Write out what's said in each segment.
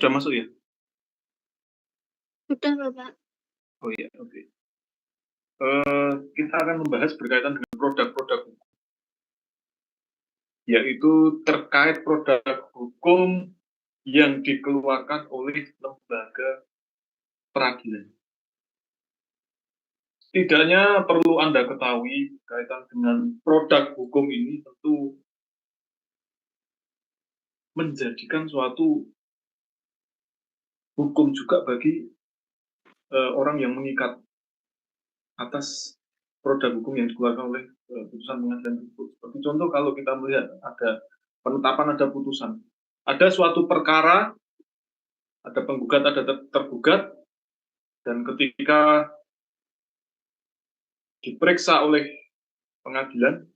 sudah masuk ya? Sudah, Bapak. Oh iya, oke. Kita akan membahas berkaitan dengan produk-produk hukum, yaitu terkait produk hukum yang dikeluarkan oleh lembaga peradilan. Setidaknya perlu Anda ketahui berkaitan dengan produk hukum ini tentu menjadikan suatu hukum juga bagi orang yang mengikat atas produk hukum yang dikeluarkan oleh putusan pengadilan tersebut. Seperti contoh kalau kita melihat ada penetapan, ada putusan, ada suatu perkara, ada penggugat, ada tergugat, dan ketika diperiksa oleh pengadilan,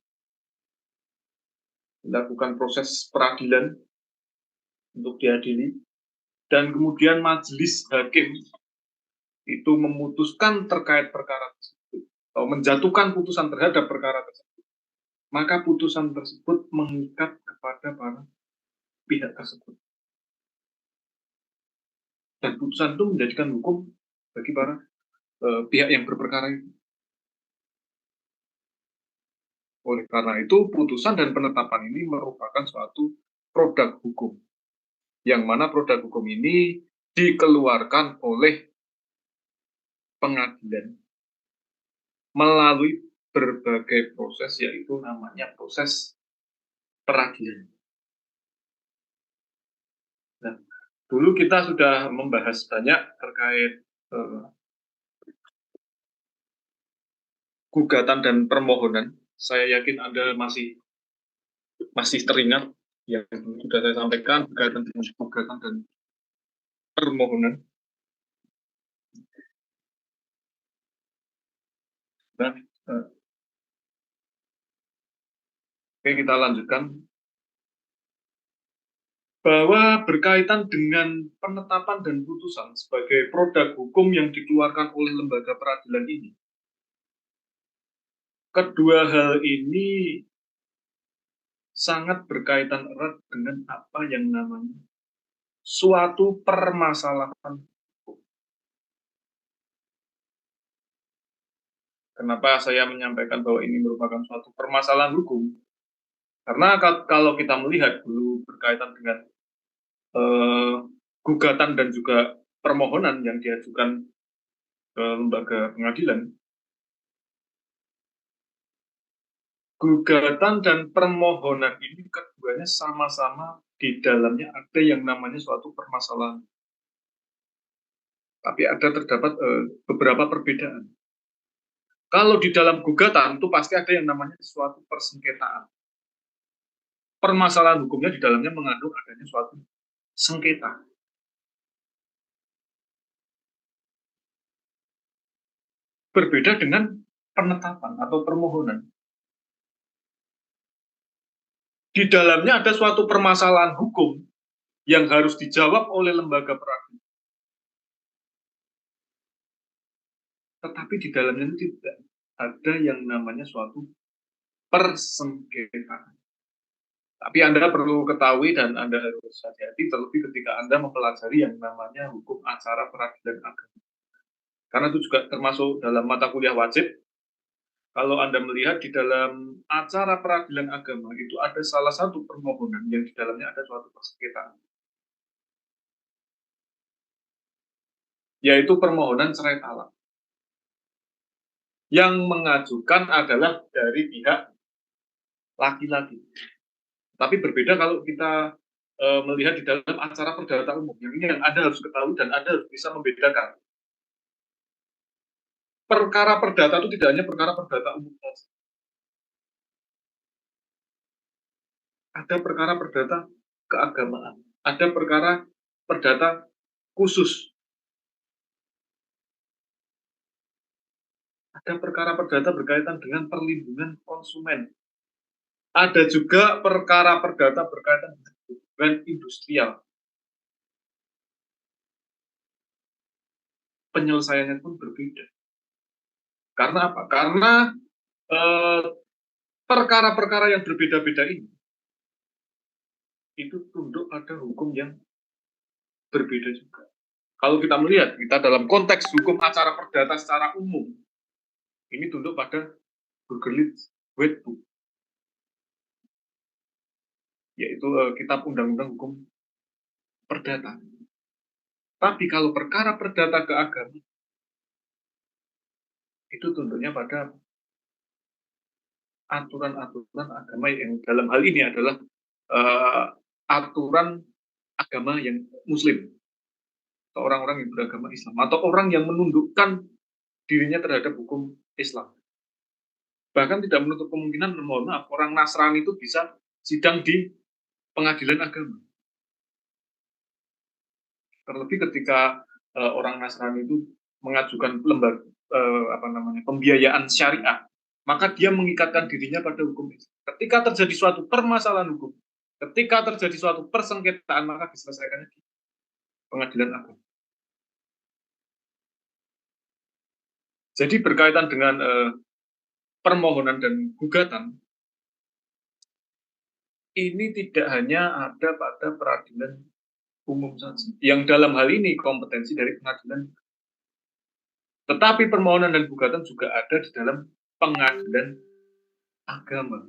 dilakukan proses peradilan untuk diadili, dan kemudian majelis hakim itu memutuskan terkait perkara tersebut, atau menjatuhkan putusan terhadap perkara tersebut, maka putusan tersebut mengikat kepada para pihak tersebut. Dan putusan itu menjadikan hukum bagi para pihak yang berperkara itu. Oleh karena itu, putusan dan penetapan ini merupakan suatu produk hukum, yang mana produk hukum ini dikeluarkan oleh pengadilan melalui berbagai proses, yaitu namanya proses peradilan. Nah, dulu kita sudah membahas banyak terkait gugatan dan permohonan. Saya yakin Anda masih teringat yang sudah saya sampaikan berkaitan dengan gugatan dan permohonan. Nah, oke, kita lanjutkan. Bahwa berkaitan dengan penetapan dan putusan sebagai produk hukum yang dikeluarkan oleh lembaga peradilan ini, kedua hal ini sangat berkaitan erat dengan apa yang namanya suatu permasalahan hukum. Kenapa saya menyampaikan bahwa ini merupakan suatu permasalahan hukum? Karena kalau kita melihat dulu berkaitan dengan gugatan dan juga permohonan yang diajukan ke lembaga pengadilan, gugatan dan permohonan ini keduanya sama-sama di dalamnya ada yang namanya suatu permasalahan. Tapi terdapat beberapa perbedaan. Kalau di dalam gugatan itu pasti ada yang namanya suatu persengketaan. Permasalahan hukumnya di dalamnya mengandung adanya suatu sengketa. Berbeda dengan penetapan atau permohonan. Di dalamnya ada suatu permasalahan hukum yang harus dijawab oleh lembaga peradilan. Tetapi di dalamnya tidak ada yang namanya suatu persengketaan. Tapi Anda perlu ketahui dan Anda harus hati-hati terlebih ketika Anda mempelajari yang namanya hukum acara peradilan agama. Karena itu juga termasuk dalam mata kuliah wajib. Kalau Anda melihat di dalam acara peradilan agama itu ada salah satu permohonan yang di dalamnya ada suatu persengketaan, yaitu permohonan cerai talak. Yang mengajukan adalah dari pihak laki-laki. Tapi berbeda kalau kita melihat di dalam acara perdata umum. Yang ini yang Anda harus ketahui dan Anda harus bisa membedakan. Perkara perdata itu tidak hanya perkara perdata umum saja. Ada perkara perdata keagamaan. Ada perkara perdata khusus. Ada perkara perdata berkaitan dengan perlindungan konsumen. Ada juga perkara perdata berkaitan dengan hubungan industrial. Penyelesaiannya pun berbeda. Karena apa? Karena perkara-perkara yang berbeda-beda ini itu tunduk pada hukum yang berbeda juga. Kalau kita melihat, kita dalam konteks hukum acara perdata secara umum, ini tunduk pada Burgerlich Wetboek, yaitu kitab undang-undang hukum perdata. Tapi kalau perkara perdata ke agama, itu tunduknya pada aturan-aturan agama yang dalam hal ini adalah aturan agama yang Muslim, atau orang-orang yang beragama Islam, atau orang yang menundukkan dirinya terhadap hukum Islam. Bahkan tidak menutup kemungkinan, mohon maaf, orang Nasrani itu bisa sidang di pengadilan agama. Terlebih ketika orang Nasrani itu mengajukan lembaga pembiayaan syariah, maka dia mengikatkan dirinya pada hukum Islam. Ketika terjadi suatu permasalahan hukum, ketika terjadi suatu persengketaan, maka diselesaikannya di pengadilan agama. Jadi berkaitan dengan permohonan dan gugatan, ini tidak hanya ada pada peradilan umum saja, yang dalam hal ini kompetensi dari pengadilan, tetapi permohonan dan gugatan juga ada di dalam pengadilan agama.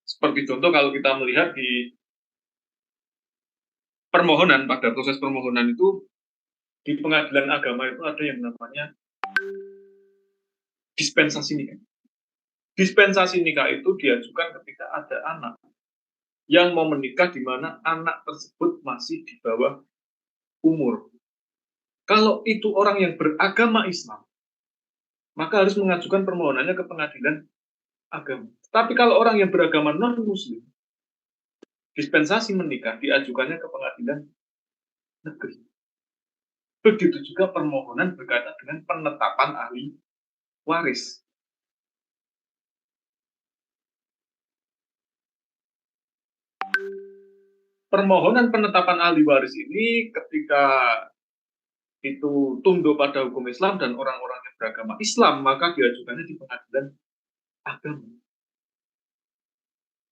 Seperti contoh, kalau kita melihat di permohonan, pada proses permohonan itu di pengadilan agama itu ada yang namanya dispensasi nikah. Dispensasi nikah itu diajukan ketika ada anak yang mau menikah di mana anak tersebut masih di bawah umur. Kalau itu orang yang beragama Islam, maka harus mengajukan permohonannya ke pengadilan agama. Tapi kalau orang yang beragama non-Muslim, dispensasi menikah diajukannya ke pengadilan negeri. Begitu juga permohonan berkaitan dengan penetapan ahli waris. Permohonan penetapan ahli waris ini ketika itu tunduk pada hukum Islam dan orang-orang yang beragama Islam, maka diajukannya di pengadilan agama.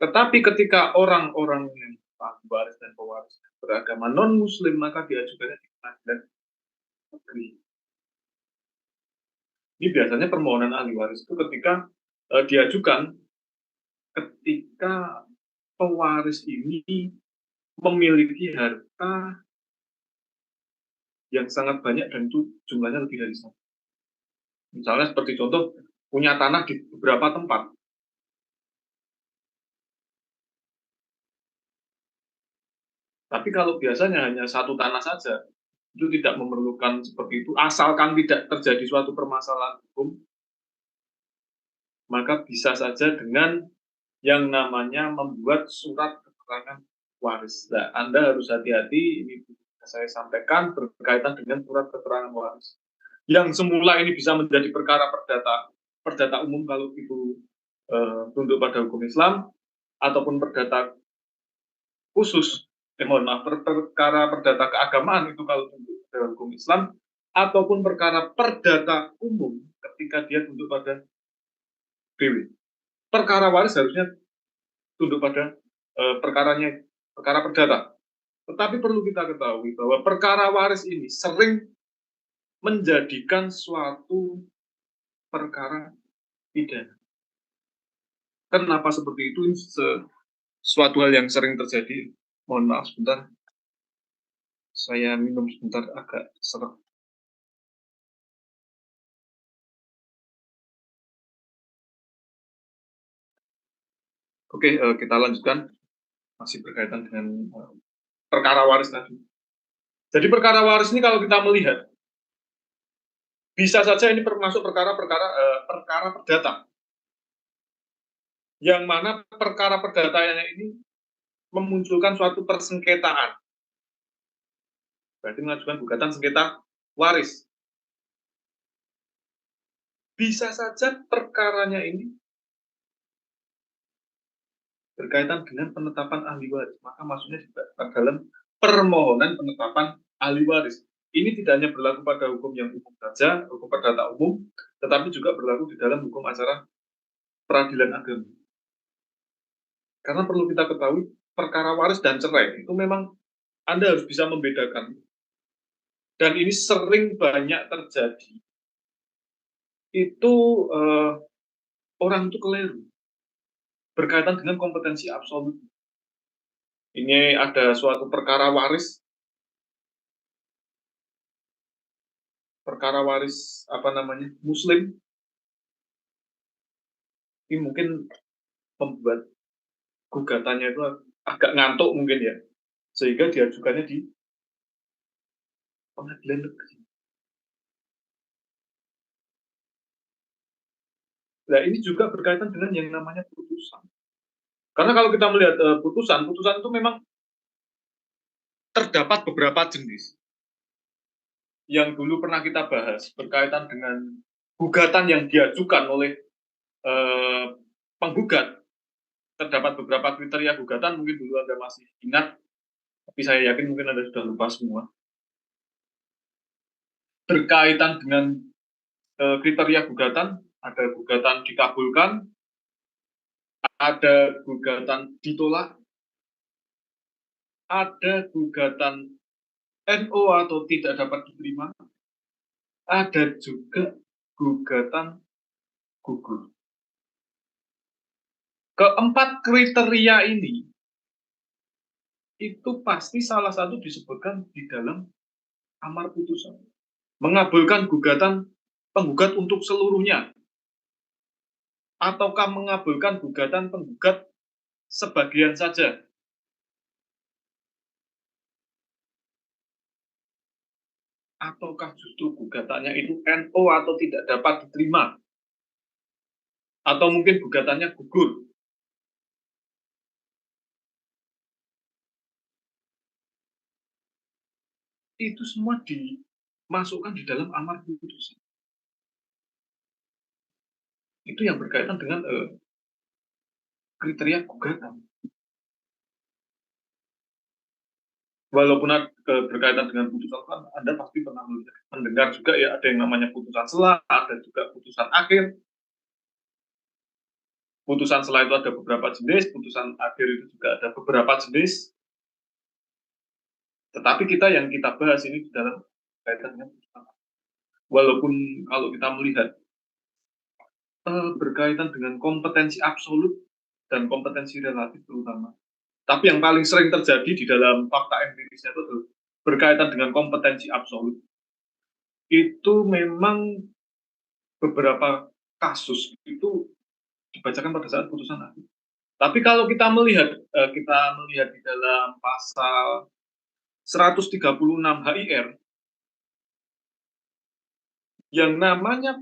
Tetapi ketika orang-orang yang ahli waris dan pewaris beragama non-Muslim, maka diajukannya di pengadilan negeri. Ini biasanya permohonan ahli waris itu ketika diajukan ketika pewaris ini memiliki harta yang sangat banyak dan itu jumlahnya lebih dari satu. Misalnya seperti contoh, punya tanah di beberapa tempat. Tapi kalau biasanya hanya satu tanah saja, itu tidak memerlukan seperti itu. Asalkan tidak terjadi suatu permasalahan hukum, maka bisa saja dengan yang namanya membuat surat keterangan waris. Nah, Anda harus hati-hati, ini saya sampaikan berkaitan dengan surat keterangan waris. Yang semula ini bisa menjadi perkara perdata umum kalau itu tunduk pada hukum Islam, ataupun perdata khusus, perkara perdata keagamaan itu kalau tunduk pada hukum Islam, ataupun perkara perdata umum ketika dia tunduk pada BW. Perkara waris harusnya tunduk pada perkara perdata. Tetapi perlu kita ketahui bahwa perkara waris ini sering menjadikan suatu perkara pidana. Kenapa seperti itu? Ini suatu hal yang sering terjadi. Mohon maaf sebentar. Saya minum sebentar, agak serak. Oke, kita lanjutkan. Masih berkaitan dengan perkara waris tadi. Jadi perkara waris ini kalau kita melihat, bisa saja ini termasuk perkara perdata. Yang mana perkara perdatanya ini memunculkan suatu persengketaan. Berarti mengajukan gugatan sengketa waris. Bisa saja perkaranya ini berkaitan dengan penetapan ahli waris, maka maksudnya juga dalam permohonan penetapan ahli waris. Ini tidak hanya berlaku pada hukum yang umum saja, hukum perdata umum, tetapi juga berlaku di dalam hukum acara peradilan agama. Karena perlu kita ketahui, perkara waris dan cerai itu memang Anda harus bisa membedakan. Dan ini sering banyak terjadi. Itu orang itu keliru berkaitan dengan kompetensi absolut. Ini ada suatu perkara waris apa namanya, Muslim. Ini mungkin membuat gugatannya itu agak ngantuk mungkin ya, sehingga diajukannya di pengadilan negeri. Nah, ini juga berkaitan dengan yang namanya putusan. Karena kalau kita melihat putusan itu memang terdapat beberapa jenis yang dulu pernah kita bahas berkaitan dengan gugatan yang diajukan oleh penggugat. Terdapat beberapa kriteria gugatan, mungkin dulu Anda masih ingat, tapi saya yakin mungkin Anda sudah lupa semua. Berkaitan dengan kriteria gugatan, ada gugatan dikabulkan, ada gugatan ditolak, ada gugatan NO atau tidak dapat diterima, ada juga gugatan gugur. Keempat kriteria ini itu pasti salah satu disebutkan di dalam amar putusan. Mengabulkan gugatan penggugat untuk seluruhnya, ataukah mengabulkan gugatan penggugat sebagian saja. Ataukah justru gugatannya itu NO atau tidak dapat diterima. Atau mungkin gugatannya gugur. Itu semua dimasukkan di dalam amar putusan. Itu yang berkaitan dengan kriteria gugatan. Walaupun berkaitan dengan putusan kan, Anda pasti pernah mendengar juga ya, ada yang namanya putusan sela, ada juga putusan akhir. Putusan sela itu ada beberapa jenis, putusan akhir itu juga ada beberapa jenis. Tetapi yang kita bahas ini di dalam kaitan dengan putusan. Walaupun kalau kita melihat berkaitan dengan kompetensi absolut dan kompetensi relatif terutama. Tapi yang paling sering terjadi di dalam fakta empirisnya itu berkaitan dengan kompetensi absolut. Itu memang beberapa kasus itu dibacakan pada saat putusan akhir. Tapi kalau kita melihat di dalam pasal 136 HIR yang namanya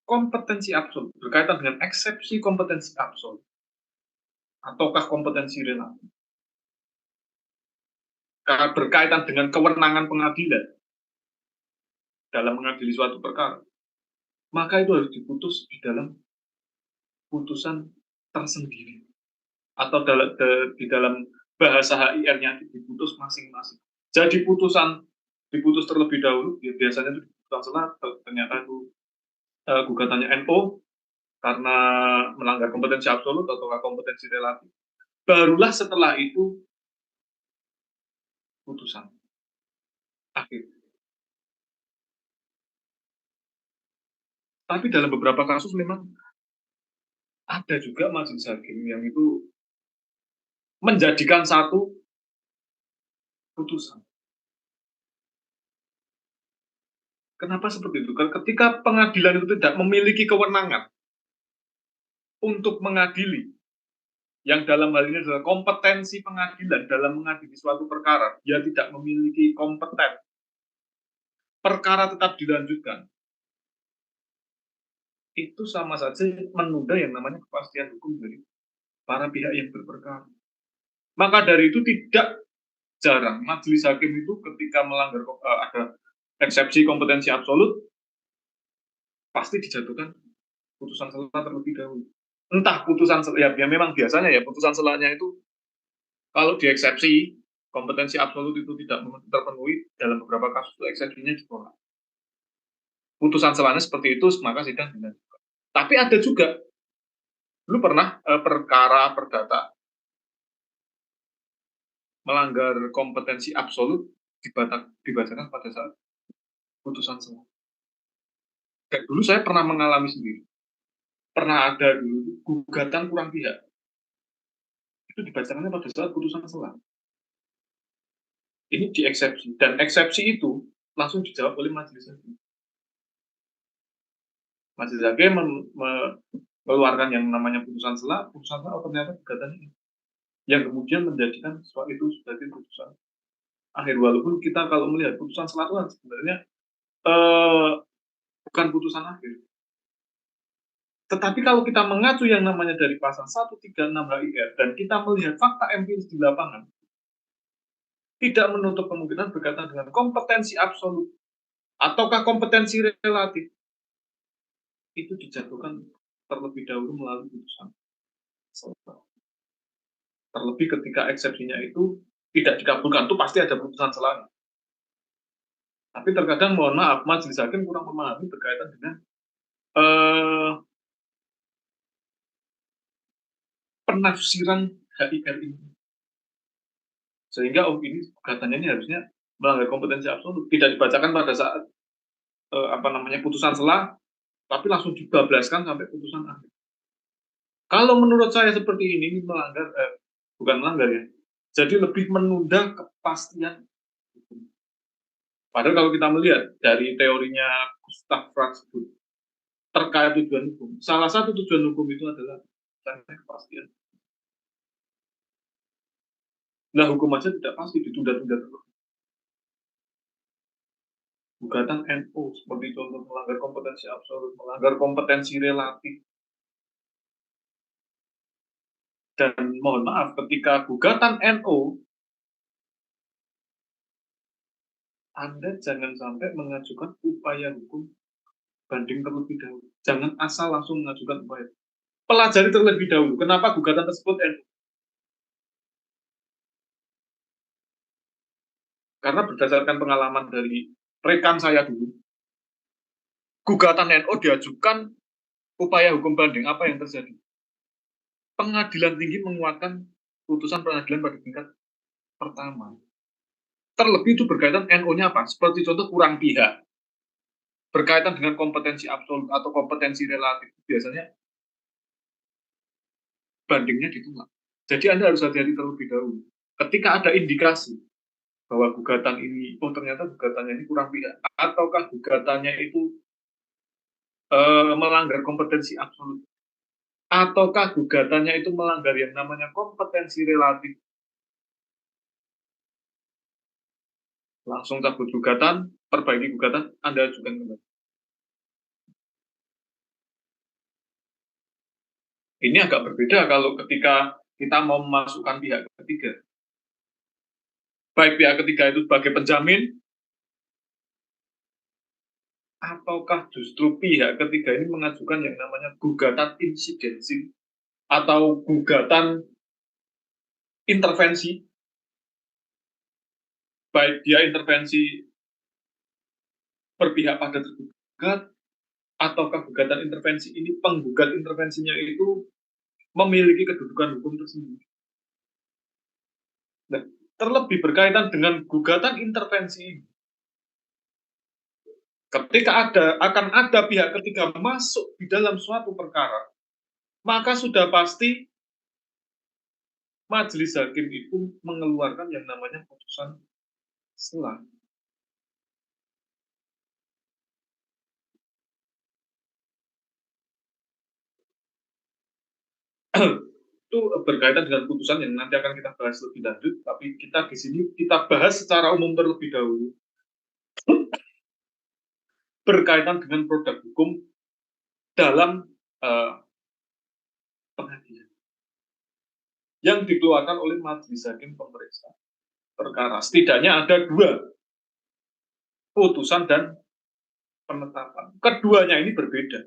kompetensi absolut berkaitan dengan eksepsi kompetensi absolut ataukah kompetensi relatif berkaitan dengan kewenangan pengadilan dalam mengadili suatu perkara, maka itu harus diputus di dalam putusan tersendiri atau di dalam bahasa HIR-nya diputus masing-masing. Jadi diputus terlebih dahulu, ya biasanya itu putusan sela, ternyata itu gugatannya NO karena melanggar kompetensi absolut atau kompetensi relatif. Barulah setelah itu putusan akhir. Tapi dalam beberapa kasus memang ada juga majelis hakim yang itu menjadikan satu putusan. Kenapa seperti itu? Karena ketika pengadilan itu tidak memiliki kewenangan untuk mengadili, yang dalam hal ini adalah kompetensi pengadilan dalam mengadili suatu perkara, dia tidak memiliki kompeten, perkara tetap dilanjutkan, itu sama saja menunda yang namanya kepastian hukum dari para pihak yang berperkara. Maka dari itu tidak jarang majelis hakim itu ketika melanggar ada eksepsi kompetensi absolut, pasti dijatuhkan putusan sela terlebih dahulu. Entah putusan ya memang biasanya ya putusan selanya itu kalau dieksepsi kompetensi absolut itu tidak terpenuhi, dalam beberapa kasus itu eksepsinya ditolak. Putusan selanya seperti itu, maka sidang dilanjutkan. Tapi ada juga dulu pernah perkara perdata melanggar kompetensi absolut dibacakan pada saat putusan sela. Kayak dulu saya pernah mengalami sendiri, pernah ada dulu gugatan kurang pihak, itu dibacakannya pada saat putusan sela. Ini dieksepsi, dan eksepsi itu langsung dijawab oleh majelis hakim. Majelis hakim mengeluarkan yang namanya putusan sela oh, ternyata gugatan ini, yang kemudian menjadikan soal itu sebagai putusan akhir. Walaupun kita kalau melihat putusan sela itu kan sebenarnya bukan putusan akhir. Tetapi kalau kita mengacu yang namanya dari pasal 136 HIR dan kita melihat fakta empiris di lapangan, tidak menutup kemungkinan berkaitan dengan kompetensi absolut ataukah kompetensi relatif, itu dijatuhkan terlebih dahulu melalui putusan sela. Terlebih ketika eksepsinya itu tidak dikabulkan, itu pasti ada putusan sela. Tapi terkadang mohon maaf, majelis hakim kurang memahami berkaitan dengan penafsiran HIR ini. Sehingga ini gugatannya ini harusnya melanggar kompetensi absolut, tidak dibacakan pada saat putusan sela, tapi langsung dibablaskan sampai putusan akhir. Kalau menurut saya seperti ini melanggar, bukan melanggar ya, jadi lebih menunda kepastian hukum. Padahal kalau kita melihat dari teorinya Gustav Frankfurt terkait tujuan hukum, salah satu tujuan hukum itu adalah kepastian. Nah, hukum aja tidak pasti, ditunda-tunda terus. Gugatan NU seperti contoh melanggar kompetensi absolut, melanggar kompetensi relatif. Dan mohon maaf, ketika gugatan NU, Anda jangan sampai mengajukan upaya hukum banding terlebih dahulu. Jangan asal langsung mengajukan upaya. Pelajari terlebih dahulu, kenapa gugatan tersebut NU. Karena berdasarkan pengalaman dari rekan saya dulu, gugatan NU diajukan upaya hukum banding, apa yang terjadi? Pengadilan tinggi menguatkan putusan pengadilan pada tingkat pertama. Terlebih itu berkaitan NU-nya apa? Seperti contoh kurang pihak. Berkaitan dengan kompetensi absolut atau kompetensi relatif, biasanya bandingnya ditolak. Jadi Anda harus hati-hati terlebih dahulu. Ketika ada indikasi bahwa gugatan ini, oh ternyata gugatannya ini kurang pihak, ataukah gugatannya itu melanggar kompetensi absolut, ataukah gugatannya itu melanggar yang namanya kompetensi relatif, langsung cabut gugatan, perbaiki gugatan, Anda ajukan kembali. Ini agak berbeda kalau ketika kita mau memasukkan pihak ketiga. Baik pihak ketiga itu sebagai penjamin, ataukah justru pihak ketiga ini mengajukan yang namanya gugatan insidensi atau gugatan intervensi, baik dia intervensi berpihak pada tergugat, ataukah gugatan intervensi ini penggugat intervensinya itu memiliki kedudukan hukum tersendiri. Nah, terlebih berkaitan dengan gugatan intervensi ini, ketika akan ada pihak ketiga masuk di dalam suatu perkara, maka sudah pasti majelis hakim itu mengeluarkan yang namanya putusan sela. Itu berkaitan dengan putusan yang nanti akan kita bahas lebih lanjut, tapi kita di sini kita bahas secara umum terlebih dahulu berkaitan dengan produk hukum dalam pengadilan yang dikeluarkan oleh majelis hakim pemeriksa perkara. Setidaknya ada 2, putusan dan penetapan. Keduanya ini berbeda.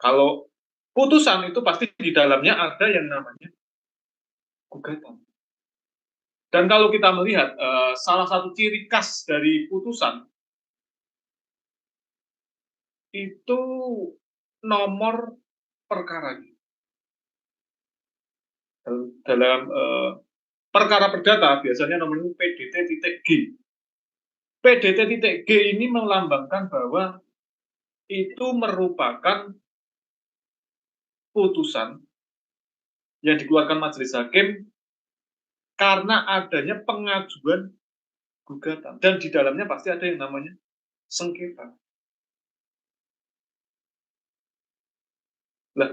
Kalau putusan itu pasti di dalamnya ada yang namanya gugatan. Dan kalau kita melihat salah satu ciri khas dari putusan itu nomor perkaranya. Dalam perkara perdata biasanya nomornya PDT.G. PDT.G ini melambangkan bahwa itu merupakan putusan yang dikeluarkan majelis hakim karena adanya pengajuan gugatan, dan di dalamnya pasti ada yang namanya sengketa. Nah,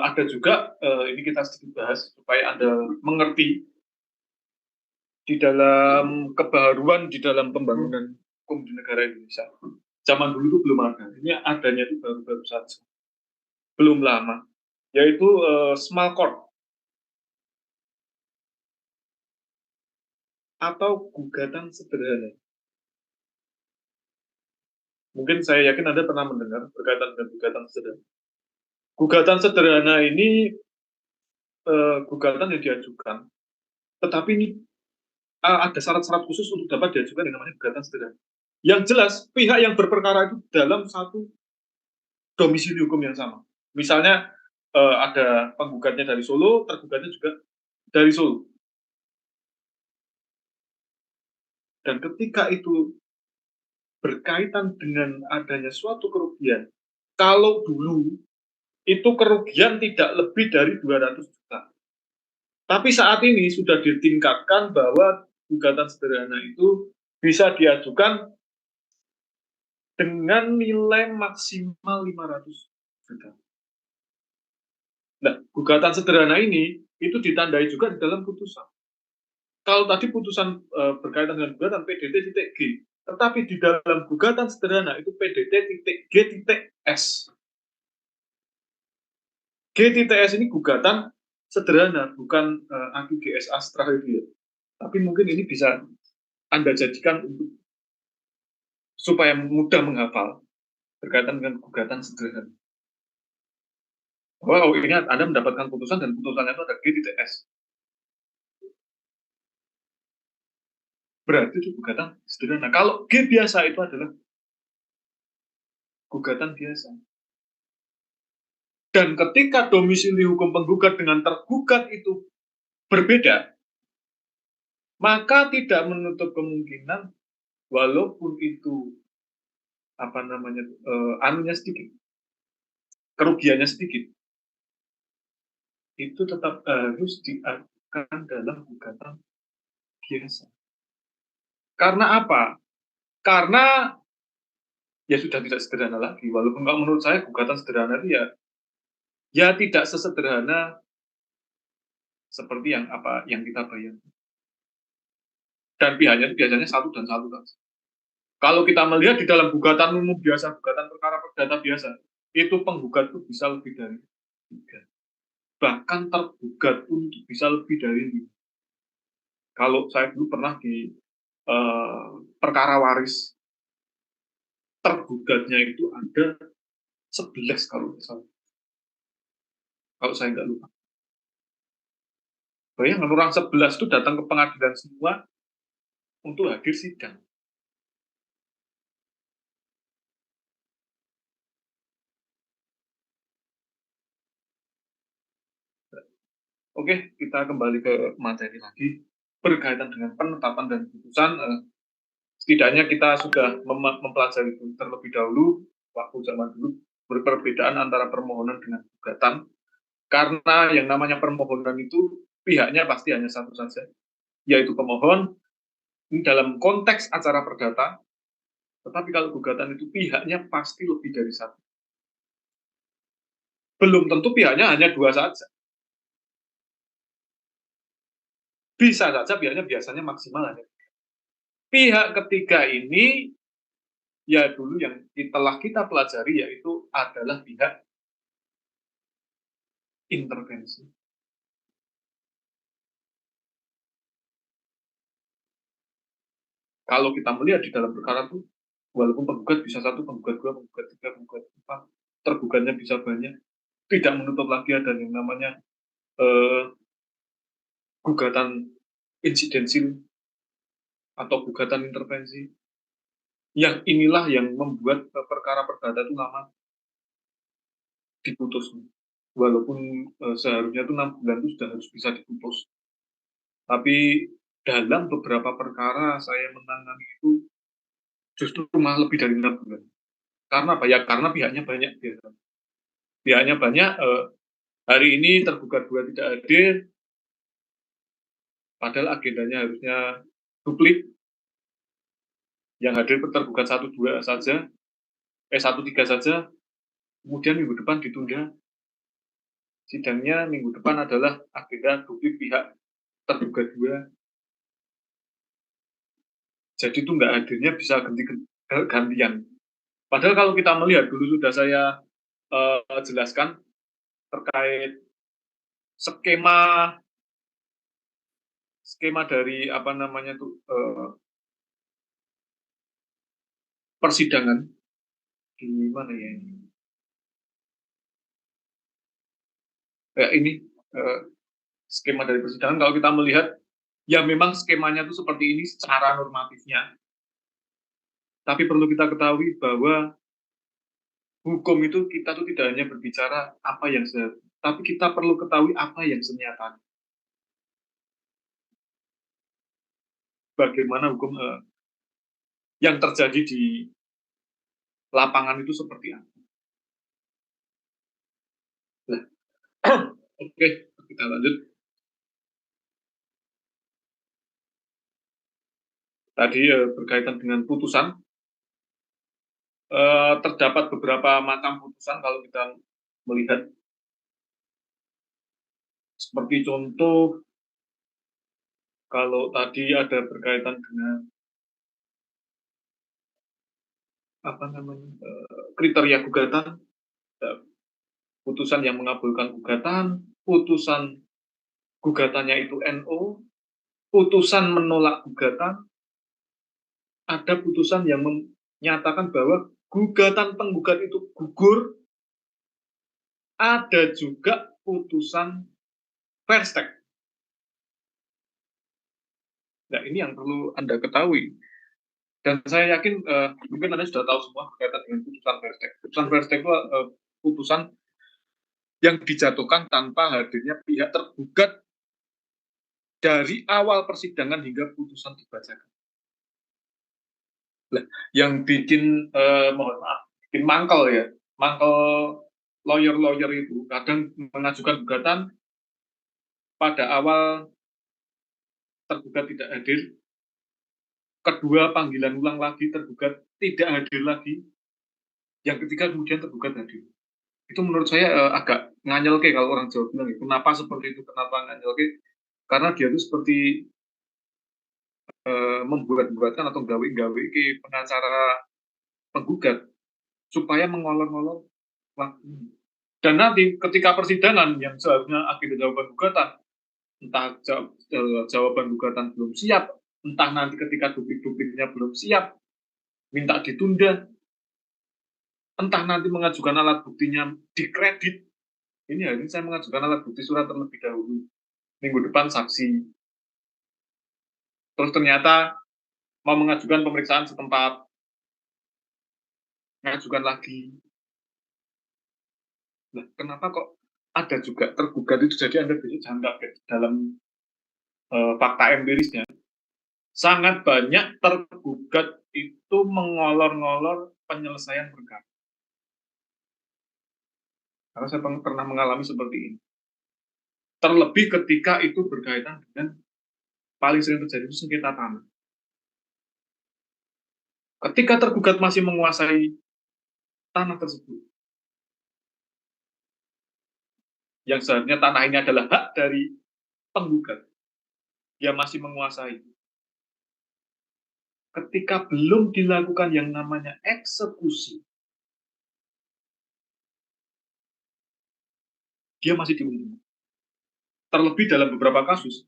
ada juga ini kita sedikit bahas supaya Anda mengerti di dalam kebaruan di dalam pembangunan hukum di negara Indonesia. Zaman dulu itu belum ada. Ini adanya itu baru-baru saja, belum lama, yaitu small court atau gugatan sederhana. Mungkin saya yakin Anda pernah mendengar berkaitan dengan gugatan sederhana. Gugatan sederhana ini gugatan yang diajukan, tetapi ini ada syarat-syarat khusus untuk dapat diajukan yang namanya gugatan sederhana. Yang jelas, pihak yang berperkara itu dalam satu domisili hukum yang sama. Misalnya ada penggugatnya dari Solo, tergugatnya juga dari Solo. Dan ketika itu berkaitan dengan adanya suatu kerugian, kalau dulu itu kerugian tidak lebih dari 200 juta. Tapi saat ini sudah ditingkatkan bahwa gugatan sederhana itu bisa diajukan dengan nilai maksimal 500 juta. Nah, gugatan sederhana ini itu ditandai juga di dalam putusan. Kalau tadi putusan berkaitan dengan gugatan PDT.G, tetapi di dalam gugatan sederhana itu PDT.G.S. G.S ini gugatan sederhana, bukan AQGS Astra itu ya. Tapi mungkin ini bisa Anda jadikan untuk supaya mudah menghafal berkaitan dengan gugatan sederhana. Bahwa ini Anda mendapatkan putusan dan putusannya itu ada G.S. Berarti itu gugatan sederhana. Kalau G biasa itu adalah gugatan biasa. Dan ketika domisili hukum penggugat dengan tergugat itu berbeda, maka tidak menutup kemungkinan walaupun itu anunya sedikit, kerugiannya sedikit, itu tetap harus diajukan dalam gugatan biasa. Karena apa? Karena ya sudah tidak sederhana lagi. Walaupun kalau menurut saya gugatan sederhana itu ya tidak sesederhana seperti yang kita bayangkan. Dan pihaknya itu biasanya satu dan satu saja. Kalau kita melihat di dalam gugatan umum biasa, gugatan perkara perdata biasa, itu penggugat itu bisa lebih dari 3. Bahkan tergugat pun bisa lebih dari 5. Kalau saya dulu pernah di perkara waris, tergugatnya itu ada 11 kalau misalnya. Kalau saya nggak lupa. Bayangkan orang 11 itu datang ke pengadilan semua untuk hadir sidang. Oke, kita kembali ke materi lagi berkaitan dengan penetapan dan putusan. Setidaknya kita sudah mempelajari itu terlebih dahulu waktu zaman dulu perbedaan antara permohonan dengan gugatan, karena yang namanya permohonan itu pihaknya pasti hanya satu saja, yaitu pemohon dalam konteks acara perdata, tetapi kalau gugatan itu pihaknya pasti lebih dari satu. Belum tentu pihaknya hanya 2 saja. Bisa saja pihaknya biasanya maksimal hanya. Pihak ketiga ini ya dulu yang telah kita pelajari yaitu adalah pihak intervensi. Kalau kita melihat di dalam perkara itu, walaupun penggugat bisa 1, penggugat 2, penggugat 3, penggugat 4, tergugatnya bisa banyak, tidak menutup lagi ada yang namanya gugatan insidensil atau gugatan intervensi. Yang inilah yang membuat perkara perdata itu lama diputus. Walaupun seharusnya itu 6 bulan itu sudah harus bisa diputus. Tapi dalam beberapa perkara saya menangani itu justru malah lebih dari 6 bulan. Karena apa ya? Karena pihaknya banyak biasa. Pihaknya banyak, hari ini tergugat 2 tidak hadir, padahal agendanya harusnya duplik, yang hadir tergugat 1, 2 saja, 1, 3 saja, kemudian minggu depan ditunda. Sidangnya minggu depan adalah agenda duplik pihak tergugat 2. Jadi itu nggak hadirnya bisa gantian. Padahal kalau kita melihat dulu sudah saya jelaskan terkait skema skema dari apa namanya tuh persidangan di mana ya ini? Ini skema dari persidangan kalau kita melihat ya memang skemanya itu seperti ini secara normatifnya. Tapi perlu kita ketahui bahwa hukum itu kita tuh tidak hanya berbicara apa yang tapi kita perlu ketahui apa yang senyata. Bagaimana hukum yang terjadi di lapangan itu seperti apa. Nah, oke, kita lanjut. Tadi berkaitan dengan putusan, terdapat beberapa macam putusan kalau kita melihat. Seperti contoh, kalau tadi ada berkaitan dengan apa namanya kriteria gugatan, putusan yang mengabulkan gugatan, putusan gugatannya itu NO, putusan menolak gugatan, ada putusan yang menyatakan bahwa gugatan penggugat itu gugur, ada juga putusan verstek. Nah, ini yang perlu Anda ketahui. Dan saya yakin mungkin Anda sudah tahu semua berkaitan dengan putusan verstek. Putusan verstek itu putusan yang dijatuhkan tanpa hadirnya pihak tergugat dari awal persidangan hingga putusan dibacakan. Nah, yang bikin mohon maaf, bikin mangkel ya, mangkel lawyer-lawyer itu kadang mengajukan gugatan pada awal tergugat tidak hadir, kedua panggilan ulang lagi tergugat tidak hadir lagi, yang ketiga kemudian tergugat hadir. Itu menurut saya agak nganyelke kalau orang Jawa bilang. Kenapa seperti itu? Kenapa nganyelke? Karena dia itu seperti membuat-buatkan atau gawe-gawe ke pengacara penggugat supaya mengolor-ngolor waktu. Dan nanti ketika persidangan yang seharusnya agenda jawaban gugatan, entah jawaban gugatan belum siap, entah nanti ketika duplik-dupliknya belum siap, minta ditunda, entah nanti mengajukan alat buktinya dikredit. Ini hari ini saya mengajukan alat bukti surat terlebih dahulu. Minggu depan saksi. Terus ternyata mau mengajukan pemeriksaan setempat, mengajukan lagi. Nah, kenapa kok ada juga tergugat itu? Jadi Anda bisa jangan kaget dalam fakta empirisnya. Sangat banyak tergugat itu mengolor-ngolor penyelesaian perkara. Karena saya pernah mengalami seperti ini. Terlebih ketika itu berkaitan dengan paling sering terjadi itu sengketa tanah. Ketika tergugat masih menguasai tanah tersebut, yang seharusnya tanah ini adalah hak dari penggugat, dia masih menguasai. Ketika belum dilakukan yang namanya eksekusi, dia masih diuntungkan. Terlebih dalam beberapa kasus,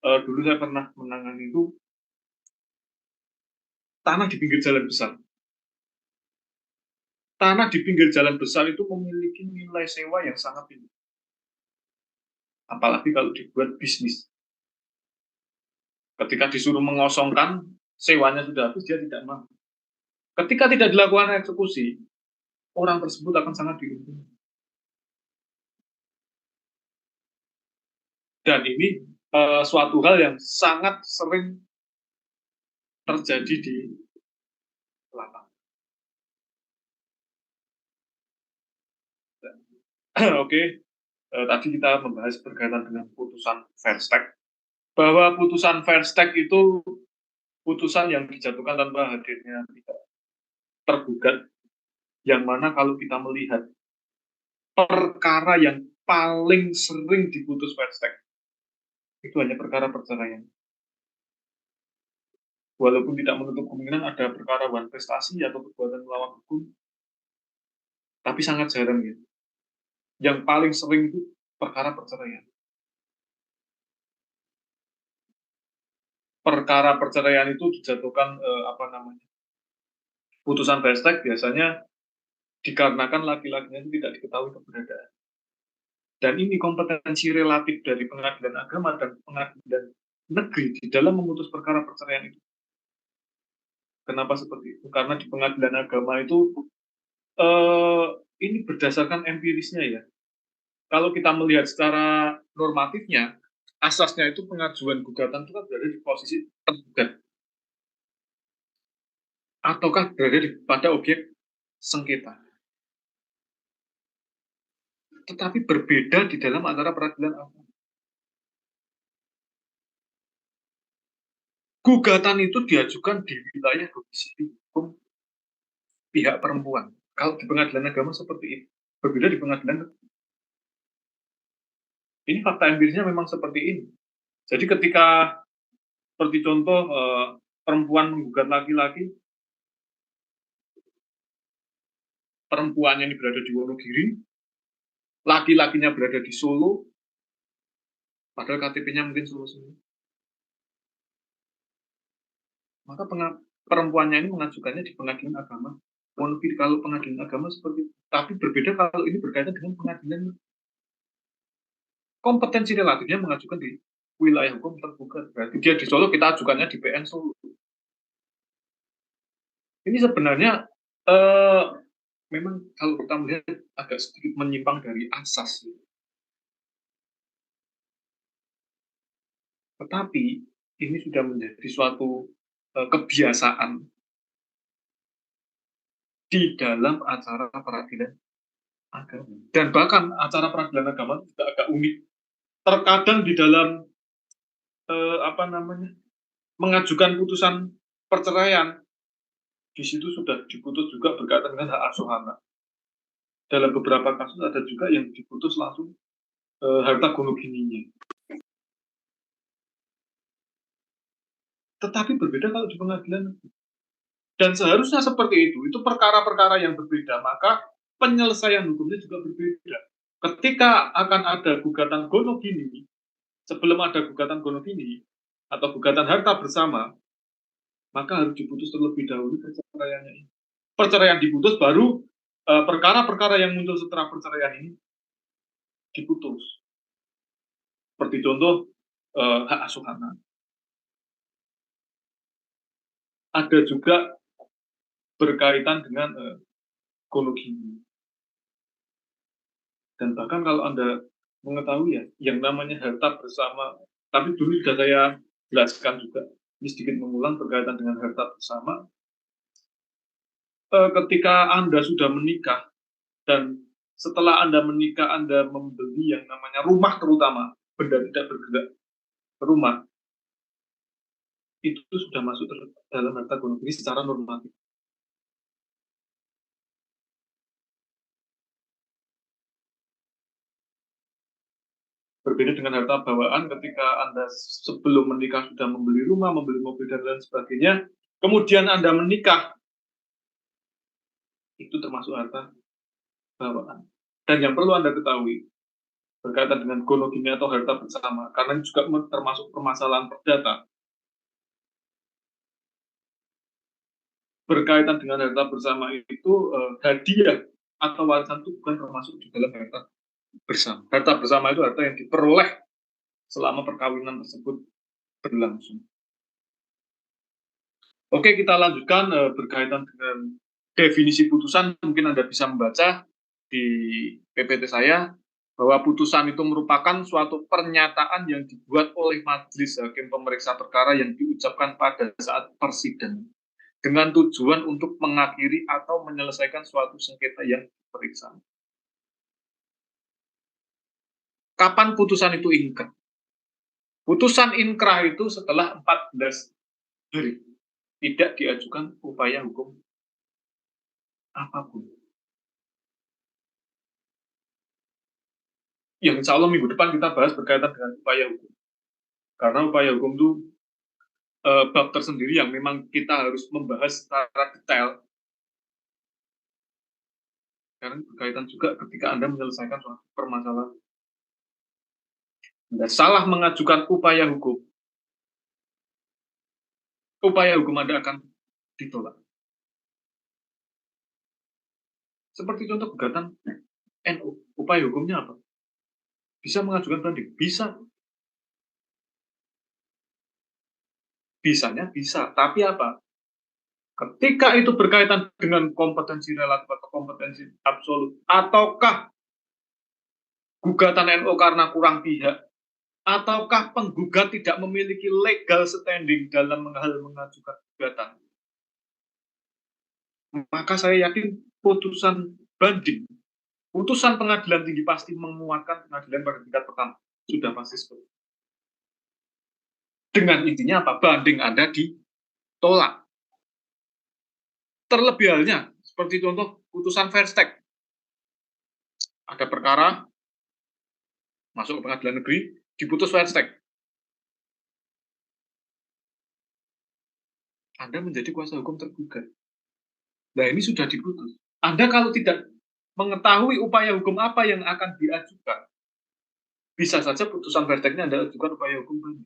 dulu saya pernah menangani itu tanah di pinggir jalan besar. Tanah di pinggir jalan besar itu memiliki nilai sewa yang sangat tinggi. Apalagi kalau dibuat bisnis. Ketika disuruh mengosongkan, sewanya sudah habis, dia tidak mau. Ketika tidak dilakukan eksekusi, orang tersebut akan sangat diuntungkan. Dan ini suatu hal yang sangat sering terjadi di lapangan. Oke, tadi kita membahas berkaitan dengan putusan Versteeg, bahwa putusan Versteeg itu putusan yang dijatuhkan tanpa hadirnya tidak tergugat, yang mana kalau kita melihat perkara yang paling sering diputus Versteeg itu hanya perkara perceraian. Walaupun tidak menutup kemungkinan ada perkara wan prestasi atau perbuatan melawan hukum, tapi sangat jarang ya. Yang paling sering itu perkara perceraian. Perkara perceraian itu dijatuhkan putusan Versteeg biasanya dikarenakan laki-lakinya itu tidak diketahui keberadaan. Dan ini kompetensi relatif dari pengadilan agama dan pengadilan negeri di dalam memutus perkara perceraian itu. Kenapa seperti itu? Karena di pengadilan agama itu ini berdasarkan empirisnya ya. Kalau kita melihat secara normatifnya, asasnya itu pengajuan gugatan itu kan berada di posisi tergugat, ataukah berada pada objek sengketa. Tetapi berbeda di dalam antara peradilan agama. Gugatan itu diajukan di wilayah domisili hukum pihak perempuan. Kalau di pengadilan agama seperti itu, berbeda di pengadilan negeri. Ini fakta empirisnya memang seperti ini. Jadi ketika seperti contoh perempuan menggugat laki-laki, perempuannya ini berada di Wonogiri, laki-lakinya berada di Solo, padahal KTP-nya mungkin Solo semua. Maka perempuannya ini mengajukannya di pengadilan agama Wonogiri. Kalau pengadilan agama seperti itu. Tapi berbeda kalau ini berkaitan dengan pengadilan. Kompetensi relatifnya mengajukan di wilayah hukum tergugat. Berarti dia di Solo, kita ajukannya di PN Solo. Ini sebenarnya memang kalau kita melihat agak sedikit menyimpang dari asas. Tetapi ini sudah menjadi suatu kebiasaan di dalam acara peradilan agama. Dan bahkan acara peradilan agama juga agak unik. Terkadang di dalam mengajukan putusan perceraian, di situ sudah diputus juga berkaitan dengan hak asuh anak. Dalam beberapa kasus ada juga yang diputus langsung harta gonogininya. Tetapi berbeda kalau di pengadilan. Dan seharusnya seperti itu perkara-perkara yang berbeda, maka penyelesaian hukumnya juga berbeda. Ketika akan ada gugatan gonogini, sebelum ada gugatan gonogini atau gugatan harta bersama, maka harus diputus terlebih dahulu perceraiannya ini. Perceraian diputus, baru perkara-perkara yang muncul setelah perceraian ini diputus. Seperti contoh hak asuh anak. Ada juga berkaitan dengan gonogini. Dan bahkan kalau Anda mengetahui ya, yang namanya harta bersama, tapi dulu sudah saya jelaskan juga, ini sedikit mengulang berkaitan dengan harta bersama. Ketika Anda sudah menikah, dan setelah Anda menikah, Anda membeli yang namanya rumah terutama, benda tidak bergerak, rumah, itu sudah masuk dalam harta gonogini secara normatif. Berbeda dengan harta bawaan ketika Anda sebelum menikah sudah membeli rumah, membeli mobil, dan lain sebagainya, kemudian Anda menikah, itu termasuk harta bawaan. Dan yang perlu Anda ketahui, berkaitan dengan gonogini atau harta bersama, karena ini juga termasuk permasalahan perdata, berkaitan dengan harta bersama itu, hadiah atau warisan itu bukan termasuk di dalam harta bersama. Harta bersama itu harta yang diperoleh selama perkawinan tersebut berlangsung. Oke, kita lanjutkan berkaitan dengan definisi putusan. Mungkin Anda bisa membaca di PPT saya. bahwa putusan itu merupakan suatu pernyataan yang dibuat oleh majelis hakim pemeriksa perkara yang diucapkan pada saat persidangan dengan tujuan untuk mengakhiri atau menyelesaikan suatu sengketa yang diperiksa. Kapan putusan itu ingkrah? Putusan inkrah itu setelah 14 hari tidak diajukan upaya hukum apapun. Yang insya Allah minggu depan kita bahas berkaitan dengan upaya hukum. Karena upaya hukum itu bab tersendiri yang memang kita harus membahas secara detail. Karena berkaitan juga ketika Anda menyelesaikan suatu permasalahan. Anda salah mengajukan upaya hukum Anda akan ditolak. Seperti contoh gugatan NU, upaya hukumnya apa? Bisa mengajukan banding? Bisa. Bisanya bisa, tapi apa? Ketika itu berkaitan dengan kompetensi relatif atau kompetensi absolut, ataukah gugatan NU karena kurang pihak, ataukah penggugat tidak memiliki legal standing dalam hal mengajukan gugatan, maka saya yakin putusan banding, putusan pengadilan tinggi pasti menguatkan pengadilan pada tingkat pertama. Sudah pasti seperti itu. Dengan intinya apa? Banding Anda ditolak. Terlebih halnya, seperti contoh putusan Verstek. Ada perkara, masuk ke pengadilan negeri, diputus Verstek. Anda menjadi kuasa hukum tergugat. Nah, ini sudah diputus. Anda kalau tidak mengetahui upaya hukum apa yang akan diajukan, bisa saja putusan Versteknya Anda ajukan upaya hukum banding.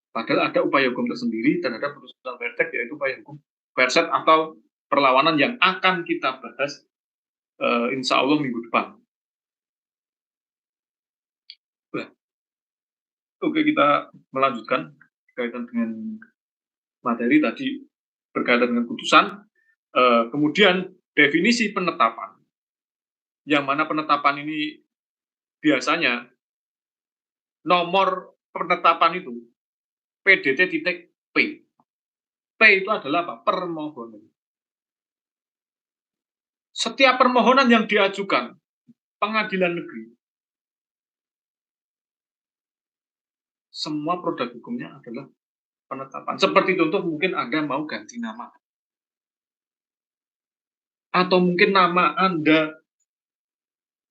Padahal ada upaya hukum tersendiri terhadap putusan Verstek, yaitu upaya hukum verset atau perlawanan yang akan kita bahas insya Allah minggu depan. Nah, oke, kita melanjutkan berkaitan dengan materi tadi berkaitan dengan putusan. Kemudian definisi penetapan, yang mana penetapan ini biasanya nomor penetapan itu PDT.P. P itu adalah apa? Permohonan. Setiap permohonan yang diajukan pengadilan negeri, semua produk hukumnya adalah penetapan. Seperti contoh mungkin Anda mau ganti nama. Atau mungkin nama Anda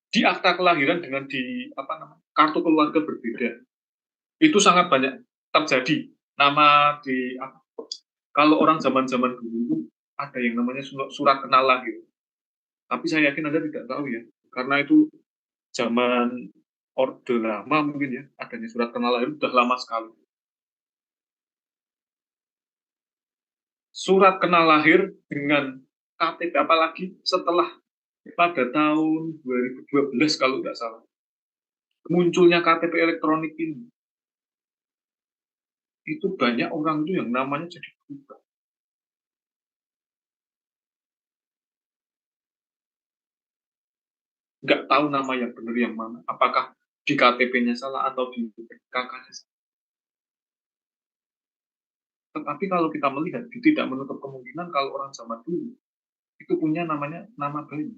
di akta kelahiran dengan di kartu keluarga berbeda. Itu sangat banyak terjadi. Nama di kalau orang zaman-zaman dulu ada yang namanya surat kenal lahir. Tapi saya yakin Anda tidak tahu ya, karena itu zaman Orde Lama mungkin ya, adanya surat kenal lahir sudah lama sekali. Surat kenal lahir dengan KTP, apalagi setelah pada tahun 2012 kalau tidak salah, munculnya KTP elektronik ini, itu banyak orang itu yang namanya jadi berubah. Nggak tahu nama yang benar yang mana, apakah di KTP-nya salah atau di KK-nya salah. Tetapi kalau kita melihat, tidak menutup kemungkinan kalau orang zaman dulu itu punya namanya nama bayi.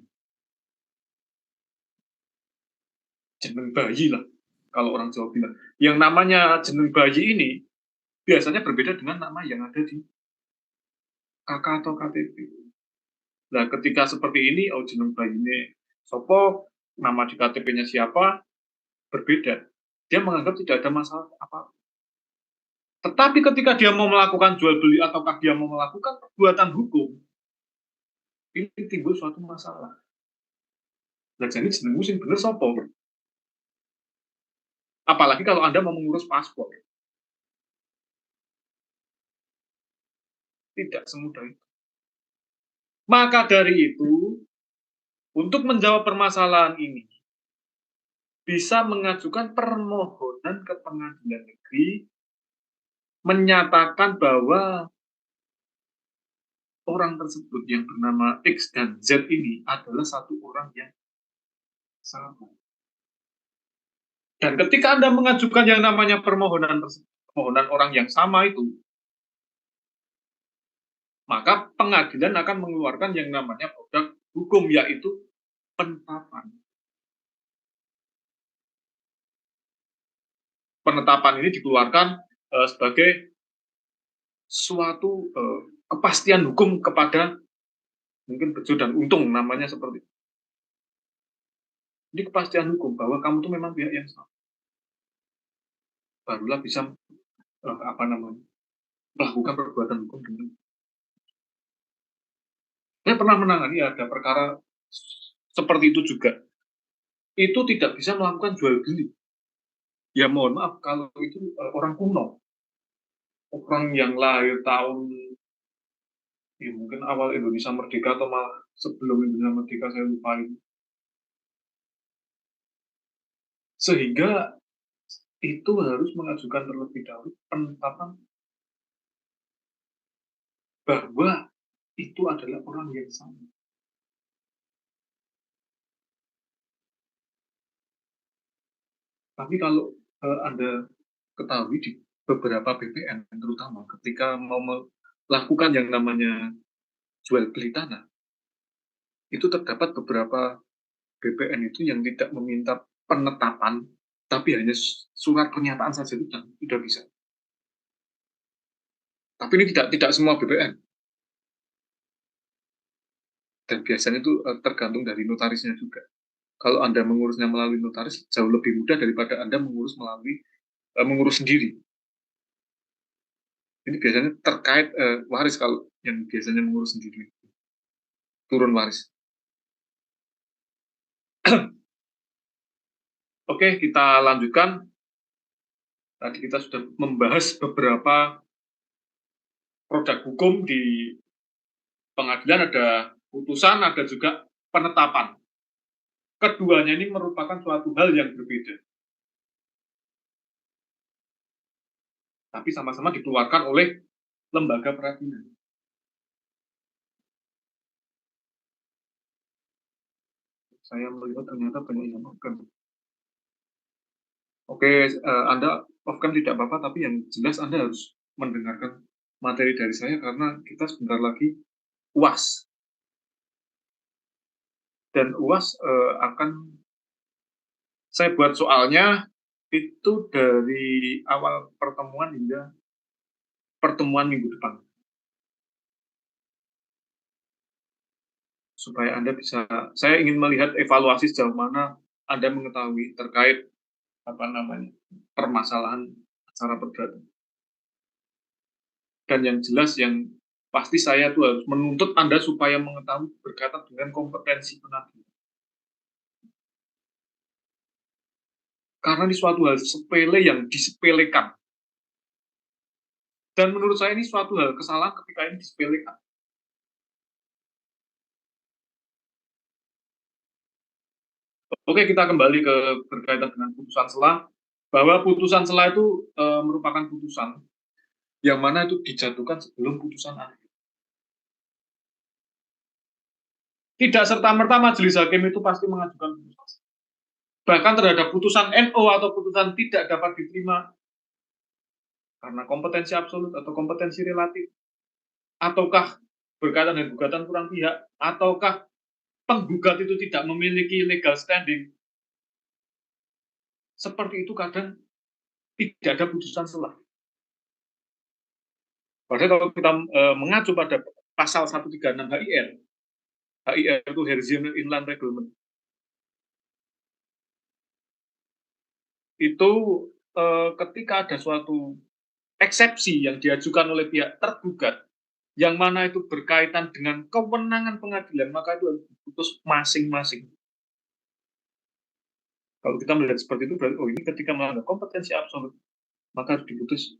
Jeneng bayi lah, kalau orang Jawa bilang. Yang namanya jeneng bayi ini biasanya berbeda dengan nama yang ada di KK atau KTP. Nah, ketika seperti ini, jeneng bayi ini sopo, nama di KTP-nya siapa, berbeda. Dia menganggap tidak ada masalah apa. Tetapi ketika dia mau melakukan jual beli ataukah dia mau melakukan perbuatan hukum, ini timbul suatu masalah. Nah, jadi jeneng musim bener sopo. Apalagi kalau Anda mau mengurus paspor. Tidak semudah itu. Maka dari itu, untuk menjawab permasalahan ini, bisa mengajukan permohonan ke pengadilan negeri menyatakan bahwa orang tersebut yang bernama X dan Z ini adalah satu orang yang sama. Dan ketika Anda mengajukan yang namanya permohonan orang yang sama itu, maka pengadilan akan mengeluarkan yang namanya produk hukum, yaitu penetapan. Penetapan ini dikeluarkan sebagai suatu kepastian hukum kepada mungkin Bejo dan Untung, namanya seperti itu. Ini kepastian hukum bahwa kamu tuh memang pihak yang sama. Barulah bisa melakukan perbuatan hukum dengan. Saya pernah menangani ada perkara seperti itu juga. Itu tidak bisa melakukan jual beli. Ya mohon maaf kalau itu orang kuno, orang yang lahir tahun ya mungkin awal Indonesia merdeka atau malah sebelum Indonesia merdeka, saya lupa itu. Sehingga itu harus mengajukan terlebih dahulu penetapan bahwa itu adalah orang yang sama. Tapi kalau Anda ketahui di beberapa BPN, terutama ketika mau melakukan yang namanya jual beli tanah, itu terdapat beberapa BPN itu yang tidak meminta penetapan, tapi hanya surat pernyataan saja itu sudah bisa. Tapi ini tidak semua BPN. Dan biasanya itu tergantung dari notarisnya juga. Kalau Anda mengurusnya melalui notaris, jauh lebih mudah daripada Anda mengurus sendiri. Ini biasanya terkait waris, kalau yang biasanya mengurus sendiri. Turun waris. Oke, kita lanjutkan. Tadi kita sudah membahas beberapa produk hukum di pengadilan, ada putusan, ada juga penetapan. Keduanya ini merupakan suatu hal yang berbeda. Tapi sama-sama dikeluarkan oleh lembaga peradilan. Saya melihat ternyata banyak yang off-cam. Oke, Anda off-cam tidak apa-apa, tapi yang jelas Anda harus mendengarkan materi dari saya karena kita sebentar lagi UAS. Dan UAS akan saya buat soalnya itu dari awal pertemuan hingga pertemuan minggu depan. Supaya Anda bisa, saya ingin melihat evaluasi sejauh mana Anda mengetahui terkait permasalahan acara perdata. Dan yang jelas, yang pasti saya tuh harus menuntut Anda supaya mengetahui berkaitan dengan kompetensi pengadilan. Karena ini suatu hal sepele yang disepelekan. Dan menurut saya ini suatu hal kesalahan ketika ini disepelekan. Oke, kita kembali ke berkaitan dengan putusan sela, bahwa putusan sela itu merupakan putusan yang mana itu dijatuhkan sebelum putusan akhir. Tidak serta-merta majelis hakim itu pasti mengajukan putusan. Bahkan terhadap putusan NO atau putusan tidak dapat diterima karena kompetensi absolut atau kompetensi relatif, ataukah berkaitan dengan gugatan kurang pihak, ataukah penggugat itu tidak memiliki legal standing, seperti itu kadang tidak ada putusan sela. Padahal kalau kita mengacu pada pasal 136 HIR, HIR itu Herziano Inland Reglement, itu ketika ada suatu eksepsi yang diajukan oleh pihak tergugat, yang mana itu berkaitan dengan kewenangan pengadilan, maka itu harus diputus masing-masing. Kalau kita melihat seperti itu, berarti ini ketika melanggar kompetensi absolut, maka harus diputus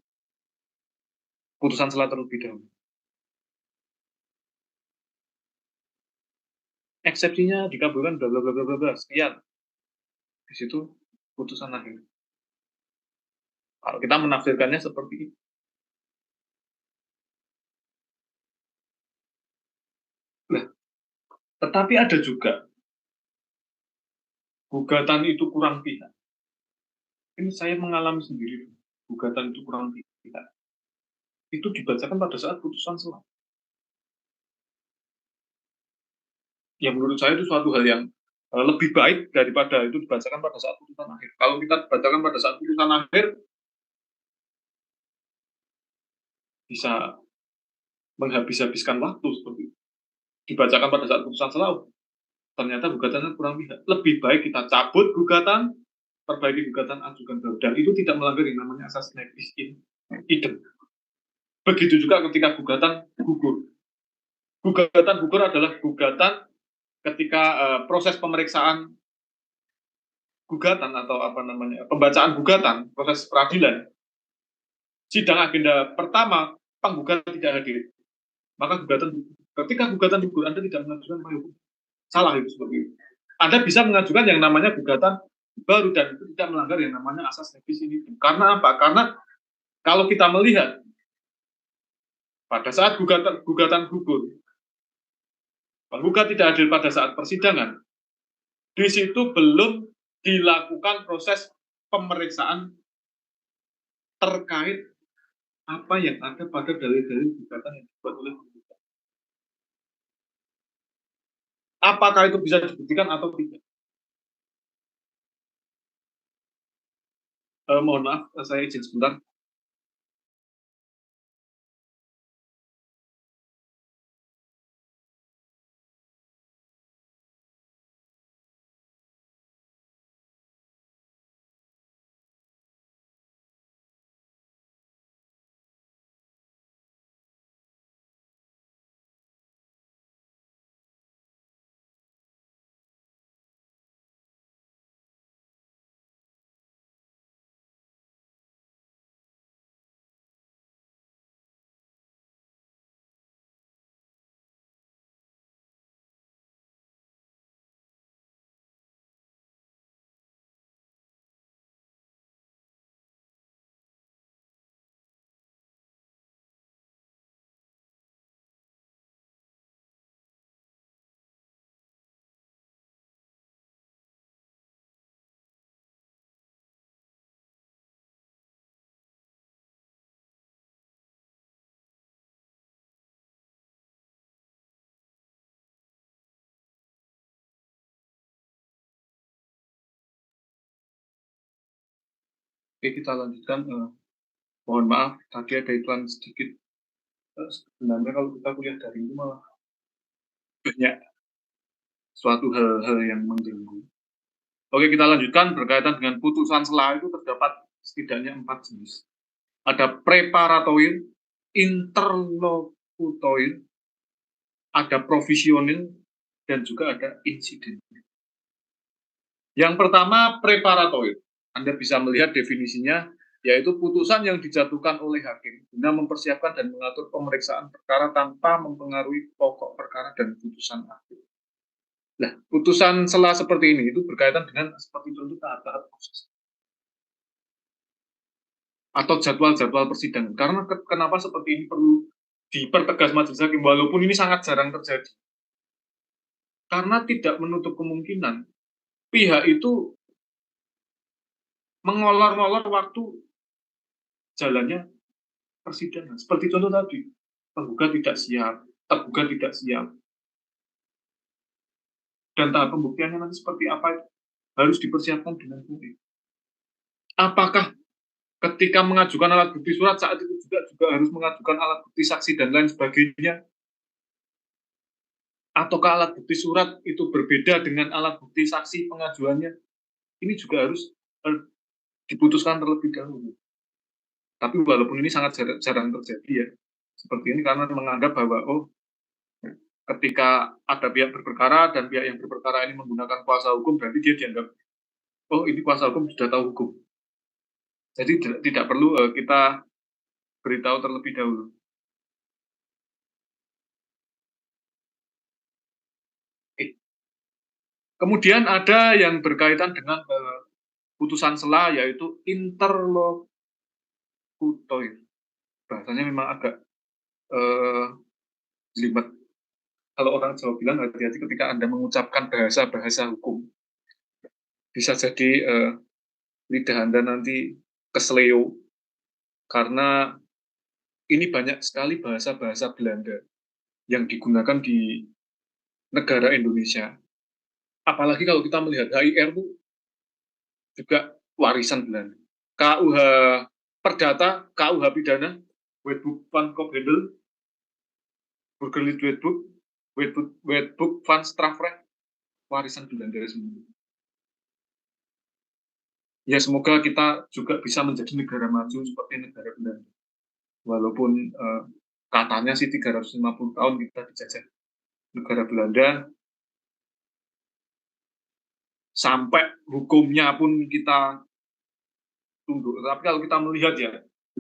putusan sela terlebih dahulu. Eksepsinya dikabulkan bla bla bla bla bla sekian. Di situ putusan akhir. Kalau kita menafsirkannya seperti itu. Tetapi ada juga gugatan itu kurang pihak. Ini saya mengalami sendiri, gugatan itu kurang pihak. Itu dibacakan pada saat putusan sela. Ya menurut saya itu suatu hal yang lebih baik daripada itu dibacakan pada saat putusan akhir. Kalau kita bacakan pada saat putusan akhir, bisa menghabis-habiskan waktu seperti itu. Dibacakan pada saat putusan sela, ternyata gugatannya kurang pihak. Lebih baik kita cabut gugatan, perbaiki gugatan, ajukan baru. Dan itu tidak melanggar yang namanya asas nebis in idem. Begitu juga ketika gugatan gugur. Gugatan gugur adalah gugatan ketika proses pemeriksaan gugatan atau apa namanya pembacaan gugatan, proses peradilan, sidang agenda pertama penggugat tidak hadir, maka ketika gugatan gugur Anda tidak mengajukan payung hukum, salah itu seperti itu. Anda bisa mengajukan yang namanya gugatan baru dan itu tidak melanggar yang namanya asas nebis in idem. Karena apa? Karena kalau kita melihat pada saat gugatan gugur, penggugat tidak hadir pada saat persidangan, di situ belum dilakukan proses pemeriksaan terkait apa yang ada pada dalil-dalil gugatan yang dibuat oleh penggugat. Apakah itu bisa dibuktikan atau tidak? Mohon maaf, saya izin sebentar. Oke, kita lanjutkan. Mohon maaf, tadi ada iklan sedikit. Sebenarnya kalau kita kuliah dari itu malah banyak suatu hal-hal yang mengganggu. Oke, kita lanjutkan berkaitan dengan putusan sela itu terdapat setidaknya 4 jenis. Ada preparatoir, interlokutoir, ada provisionil, dan juga ada insiden. Yang pertama, preparatoir. Anda bisa melihat definisinya, yaitu putusan yang dijatuhkan oleh hakim guna mempersiapkan dan mengatur pemeriksaan perkara tanpa mempengaruhi pokok perkara dan putusan akhir. Nah, putusan sela seperti ini itu berkaitan dengan seperti contoh tahap-tahap proses atau jadwal-jadwal persidangan. Karena kenapa seperti ini perlu dipertegas majelis hakim, walaupun ini sangat jarang terjadi. Karena tidak menutup kemungkinan pihak itu mengolor-ngolor waktu jalannya persidangan. Seperti contoh tadi, penggugat tidak siap, tergugat tidak siap. Dan tahap pembuktiannya nanti seperti apa harus dipersiapkan dengan baik. Apakah ketika mengajukan alat bukti surat saat itu juga harus mengajukan alat bukti saksi dan lain sebagainya? Ataukah alat bukti surat itu berbeda dengan alat bukti saksi pengajuannya? Ini juga harus diputuskan terlebih dahulu. Tapi walaupun ini sangat jarang terjadi ya, seperti ini karena menganggap bahwa ketika ada pihak berperkara dan pihak yang berperkara ini menggunakan kuasa hukum, berarti dia dianggap, ini kuasa hukum sudah tahu hukum. Jadi tidak perlu kita beritahu terlebih dahulu. Kemudian ada yang berkaitan dengan putusan sela, yaitu interlokutoir. Bahasanya memang agak jelimet. kalau orang Jawa bilang hati-hati ketika Anda mengucapkan bahasa-bahasa hukum. Bisa jadi lidah Anda nanti kesleo, karena ini banyak sekali bahasa-bahasa Belanda yang digunakan di negara Indonesia. Apalagi kalau kita melihat HIR itu juga warisan Belanda. KUH Perdata, KUH Pidana, Wetboek van Koophandel, Burgerlijk Wetboek, Wetboek van Strafrecht, warisan Belanda semua. Ya semoga kita juga bisa menjadi negara maju seperti negara Belanda. Walaupun katanya sih 350 tahun kita dijajah negara Belanda, sampai hukumnya pun kita tunduk. Tapi kalau kita melihat ya,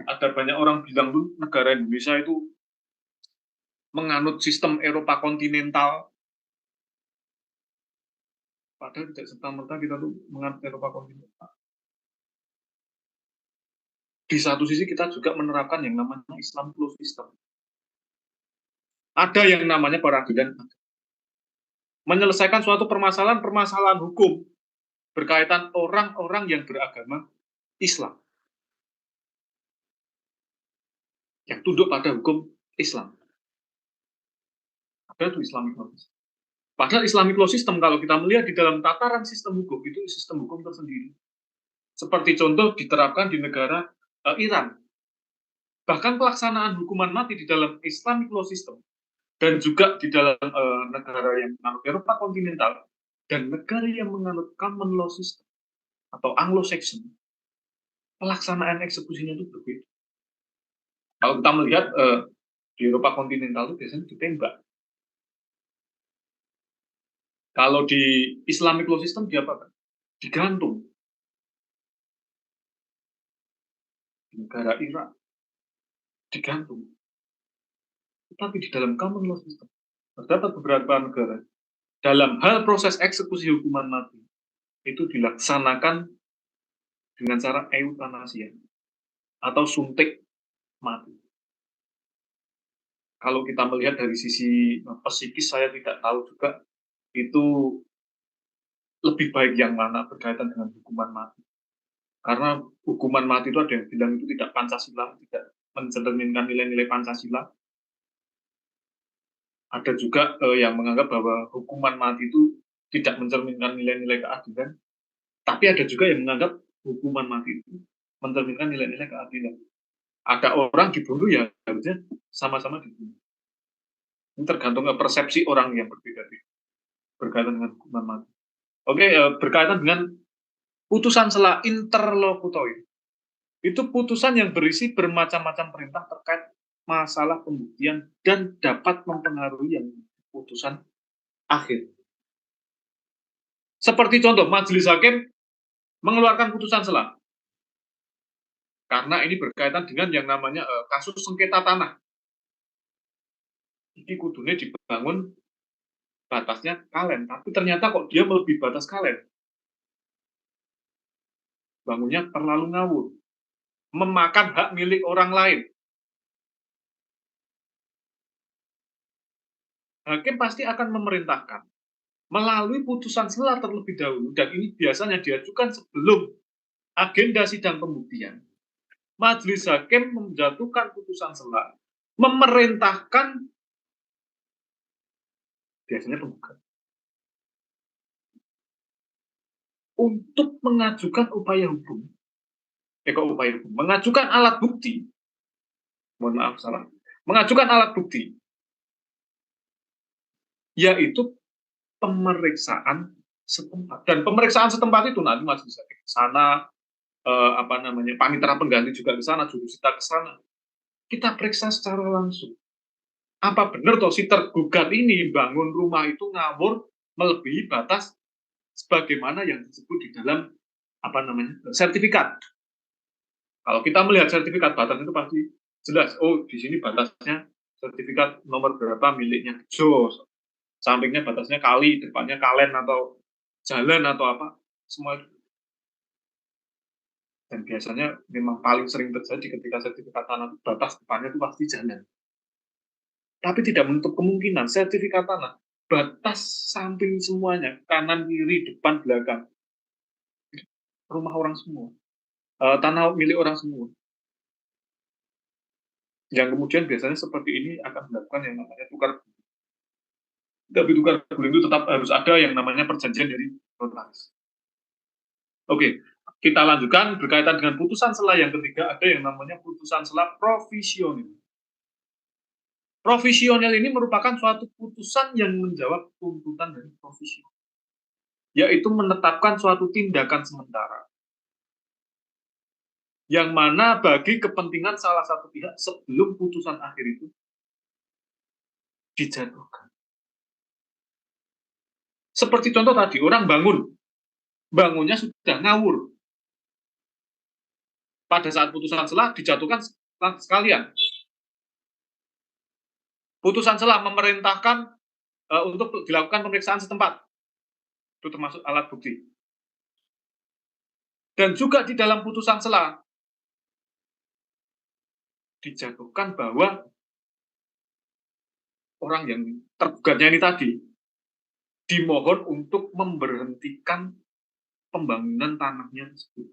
ada banyak orang bilang tuh negara Indonesia itu menganut sistem Eropa kontinental. Padahal tidak serta-merta kita tuh menganut Eropa kontinental. Di satu sisi kita juga menerapkan yang namanya Islam Law System. Ada yang namanya peradilan menyelesaikan suatu permasalahan hukum berkaitan orang-orang yang beragama Islam, yang tunduk pada hukum Islam. Ada itu Islamic Law System. Padahal Islamic Law System kalau kita melihat di dalam tataran sistem hukum itu sistem hukum tersendiri. Seperti contoh diterapkan di negara Iran. Bahkan pelaksanaan hukuman mati di dalam Islamic Law System dan juga di dalam negara yang menganut Eropa kontinental dan negara yang menganut Common Law System atau Anglo-Saxon, pelaksanaan eksekusinya itu berbeda. Kalau kita melihat di Eropa kontinental itu biasanya ditembak. Kalau di Islamic Law System diapakan? Digantung. Di negara Irak digantung. Tetapi di dalam Common Law System terdapat beberapa negara dalam hal proses eksekusi hukuman mati itu dilaksanakan dengan cara eutanasia atau suntik mati. Kalau kita melihat dari sisi psikis, saya tidak tahu juga itu lebih baik yang mana berkaitan dengan hukuman mati. Karena hukuman mati itu ada yang bilang itu tidak Pancasila, tidak mencerminkan nilai-nilai Pancasila. Ada juga yang menganggap bahwa hukuman mati itu tidak mencerminkan nilai-nilai keadilan. Tapi ada juga yang menganggap hukuman mati itu mencerminkan nilai-nilai keadilan. Ada orang dibunuh ya harusnya sama-sama dibunuh. Ini tergantung persepsi orang yang berbeda berkaitan dengan hukuman mati. Oke, berkaitan dengan putusan sela interlokutor. Itu putusan yang berisi bermacam-macam perintah terkait masalah pembuktian dan dapat mempengaruhi yang putusan akhir. Seperti contoh, majelis hakim mengeluarkan putusan sela. Karena ini berkaitan dengan yang namanya kasus sengketa tanah. Ini kudunya dibangun batasnya kalen, tapi ternyata kok dia melebihi batas kalen. Bangunnya terlalu ngawur, memakan hak milik orang lain. Hakim pasti akan memerintahkan melalui putusan sela terlebih dahulu, dan ini biasanya diajukan sebelum agenda sidang pembuktian. Majelis hakim menjatuhkan putusan sela, memerintahkan biasanya penggugat untuk mengajukan upaya hukum, mengajukan alat bukti, mengajukan alat bukti, yaitu pemeriksaan setempat. Dan pemeriksaan setempat itu nanti majelis hakim ke sana, panitera pengganti juga ke sana, jurusita ke sana. Kita periksa secara langsung. Apa benar toh si tergugat ini bangun rumah itu ngawur melebihi batas sebagaimana yang disebut di dalam sertifikat. Kalau kita melihat sertifikat batas itu pasti jelas, oh di sini batasnya sertifikat nomor berapa miliknya Jos, sampingnya batasnya kali, depannya kalen atau jalan atau apa, semua itu. Dan biasanya memang paling sering terjadi ketika sertifikat tanah batas depannya itu pasti jalan. tapi tidak menutup kemungkinan sertifikat tanah, batas samping semuanya, kanan, kiri, depan, belakang, rumah orang semua, tanah milik orang semua. Yang kemudian biasanya seperti ini akan dilakukan yang namanya tukar guling. Tapi tukar guling itu tetap harus ada yang namanya perjanjian dari notaris. Oke, kita lanjutkan berkaitan dengan putusan sela yang ketiga, ada yang namanya putusan sela provisional. Provisional ini merupakan suatu putusan yang menjawab tuntutan dari provisional, yaitu menetapkan suatu tindakan sementara yang mana bagi kepentingan salah satu pihak sebelum putusan akhir itu dijatuhkan. Seperti contoh tadi, orang bangunnya sudah ngawur. Pada saat putusan sela dijatuhkan sekalian. Putusan sela memerintahkan untuk dilakukan pemeriksaan setempat. Itu termasuk alat bukti. Dan juga di dalam putusan sela dijatuhkan bahwa orang yang tergugatnya ini tadi dimohon untuk memberhentikan pembangunan tanahnya tersebut.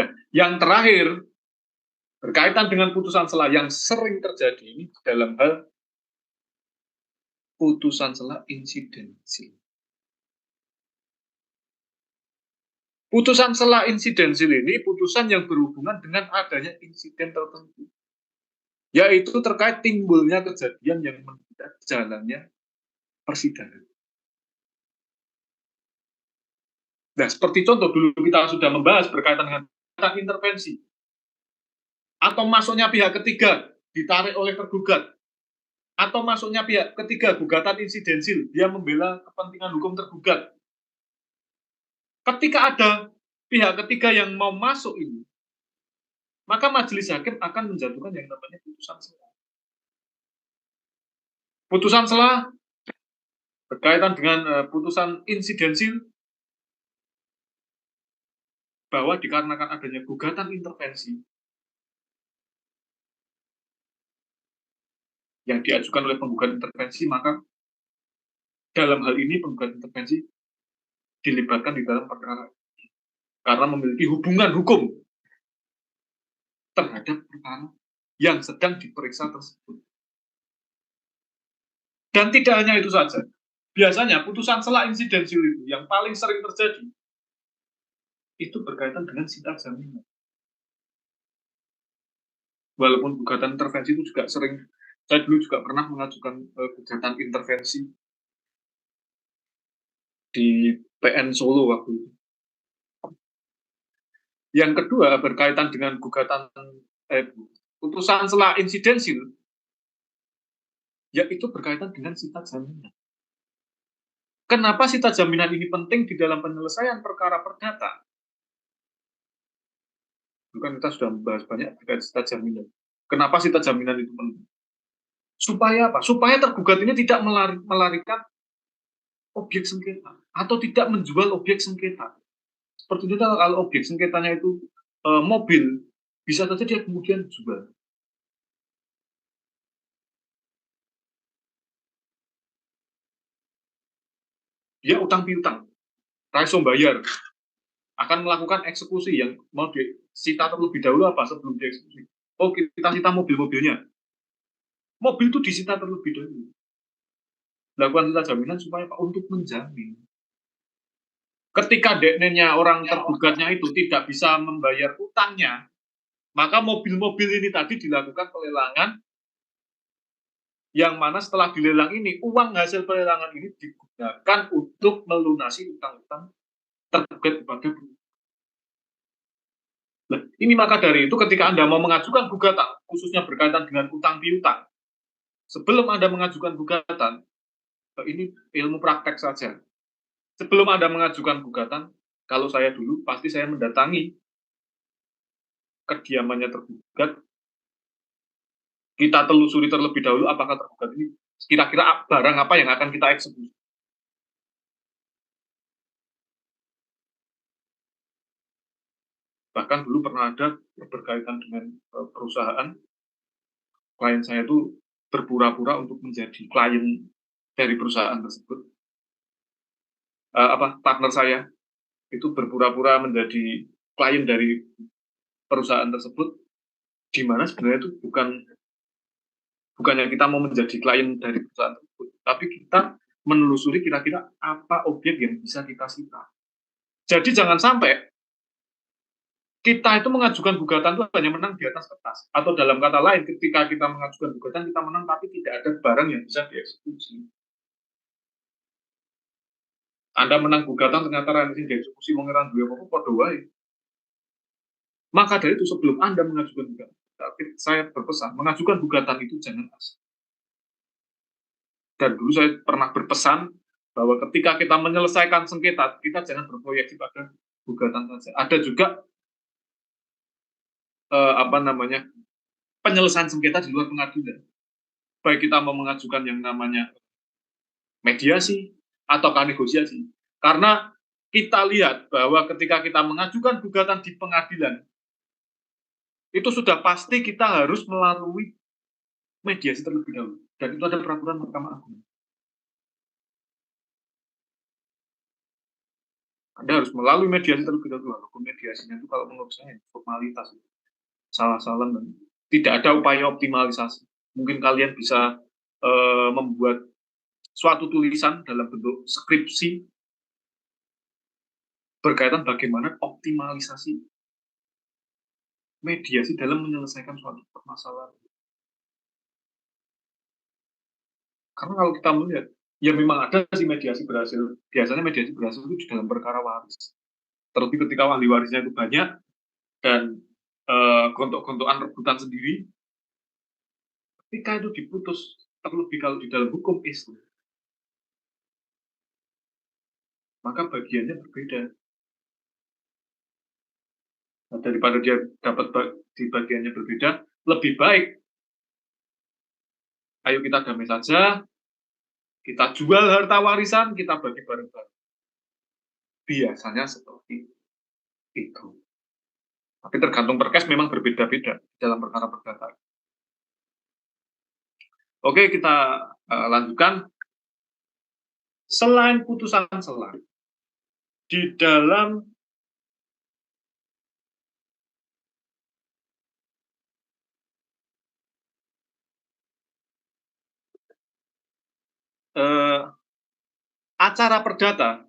Nah, yang terakhir berkaitan dengan putusan sela yang sering terjadi ini dalam hal putusan sela insidensil. Putusan sela insidensil ini putusan yang berhubungan dengan adanya insiden tertentu, yaitu terkait timbulnya kejadian yang menunda jalannya persidangan. Nah, seperti contoh dulu kita sudah membahas berkaitan dengan intervensi atau masuknya pihak ketiga ditarik oleh tergugat, atau masuknya pihak ketiga gugatan insidensil, dia membela kepentingan hukum tergugat. Ketika ada pihak ketiga yang mau masuk ini, maka majelis hakim akan menjatuhkan yang namanya putusan sela. Putusan sela berkaitan dengan putusan insidensil bahwa dikarenakan adanya gugatan intervensi yang diajukan oleh penggugat intervensi, maka dalam hal ini penggugat intervensi dilibatkan di dalam perkara karena memiliki hubungan hukum terhadap perkara yang sedang diperiksa tersebut. Dan tidak hanya itu saja, biasanya putusan sela insidensil itu yang paling sering terjadi itu berkaitan dengan sita jaminan. Walaupun gugatan intervensi itu juga sering, saya dulu juga pernah mengajukan gugatan intervensi di PN Solo waktu itu. Yang kedua berkaitan dengan gugatan putusan sela insidensil, yaitu berkaitan dengan sita jaminan. Kenapa sita jaminan ini penting di dalam penyelesaian perkara perdata? Bukan kita sudah membahas banyak terkait sita jaminan. Kenapa sita jaminan itu penting? Supaya apa? Supaya tergugat ini tidak melarikan objek sengketa atau tidak menjual objek sengketa. Seperti itu kalau objek sengketanya itu mobil, bisa saja dia kemudian jual. Dia utang piutang, raiso bayar, akan melakukan eksekusi yang mau disita terlebih dahulu apa sebelum dieksekusi. Oh, kita sita mobil-mobilnya. Mobil itu disita terlebih dahulu. Lakukan sita jaminan supaya Pak untuk menjamin. Ketika deknenya orang tergugatnya itu tidak bisa membayar utangnya, maka mobil-mobil ini tadi dilakukan pelelangan, yang mana setelah dilelang ini, uang hasil pelelangan ini digunakan untuk melunasi utang-utang tergugat kepada pengusaha. Nah, ini maka dari itu ketika Anda mau mengajukan gugatan, khususnya berkaitan dengan utang piutang, sebelum Anda mengajukan gugatan, ini ilmu praktek saja. Sebelum Anda mengajukan gugatan, kalau saya dulu, pasti saya mendatangi kediamannya tergugat, kita telusuri terlebih dahulu apakah tergugat ini kira-kira barang apa yang akan kita eksekusi. Bahkan dulu pernah ada berkaitan dengan perusahaan, klien saya itu berpura-pura untuk menjadi klien dari perusahaan tersebut. Partner saya itu berpura-pura menjadi klien dari perusahaan tersebut, di mana sebenarnya itu bukannya kita mau menjadi klien dari perusahaan tersebut, tapi kita menelusuri kira-kira apa objek yang bisa kita sita. Jadi jangan sampai kita itu mengajukan gugatan itu hanya menang di atas kertas. Atau dalam kata lain, ketika kita mengajukan gugatan, kita menang tapi tidak ada barang yang bisa dieksekusi. Anda menang gugatan, ternyata ranting dieksekusi, mengerang dua apa kode wae. Maka dari itu, sebelum Anda mengajukan gugatan, saya berpesan, mengajukan gugatan itu jangan asal. Dan dulu saya pernah berpesan bahwa ketika kita menyelesaikan sengketa, kita jangan berproyeksi pada gugatan saja. Ada juga penyelesaian sengketa di luar pengadilan. Baik kita mau mengajukan yang namanya mediasi ataukah negosiasi. Karena kita lihat bahwa ketika kita mengajukan gugatan di pengadilan, itu sudah pasti kita harus melalui mediasi terlebih dahulu. Dan itu ada peraturan Mahkamah Agung. Anda harus melalui mediasi terlebih dahulu. Walaupun mediasinya itu kalau menurut saya formalitas, salah-salah, dan tidak ada upaya optimalisasi. Mungkin kalian bisa membuat suatu tulisan dalam bentuk skripsi berkaitan bagaimana optimalisasi mediasi dalam menyelesaikan suatu permasalahan. Karena kalau kita melihat, ya memang ada sih mediasi berhasil. Biasanya mediasi berhasil itu di dalam perkara waris. Terlebih ketika ahli warisnya itu banyak dan gontok-gontokan rebutan sendiri, ketika itu diputus, terlebih kalau di dalam hukum Islam, maka bagiannya berbeda. Nah, daripada dia dapat di bagiannya berbeda, lebih baik ayo kita damai saja, kita jual harta warisan, kita bagi bareng-bareng. Biasanya seperti itu. Tapi tergantung perkes memang berbeda-beda dalam perkara perdata. Oke, kita lanjutkan. Selain putusan sela, di dalam acara perdata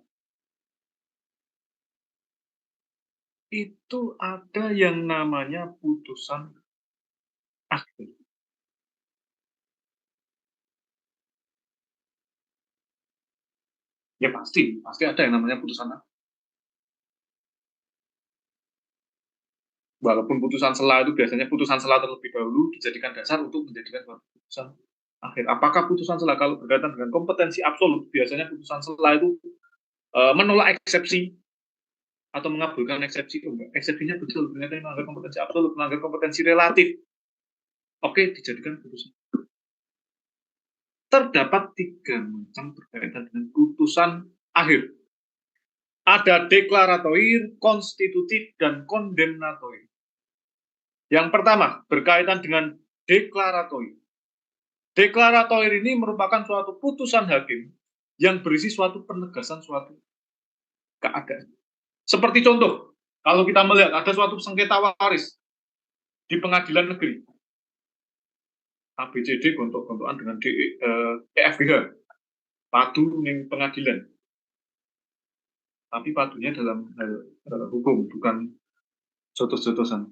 itu ada yang namanya putusan akhir. Ya pasti ada yang namanya putusan akhir. Walaupun putusan sela itu biasanya putusan sela terlebih dahulu dijadikan dasar untuk menjadikan putusan akhir. Apakah putusan sela kalau berkaitan dengan kompetensi absolut, biasanya putusan sela itu menolak eksepsi atau mengabulkan eksepsi? Enggak, eksepsinya betul, ternyata yang melanggar kompetensi absolut, melanggar kompetensi relatif. Oke, dijadikan putusan. Terdapat 3 macam berkaitan dengan putusan akhir. Ada deklaratoir, konstitutif, dan kondemnatoir. Yang pertama, berkaitan dengan deklaratoir. Deklaratoir ini merupakan suatu putusan hakim yang berisi suatu penegasan suatu keadaan. Seperti contoh, kalau kita melihat ada suatu sengketa waris di pengadilan negeri, ABCD gontok-gontokan dengan EFGH, padu ning pengadilan. Tapi padunya dalam hukum, bukan jotos-jotosan.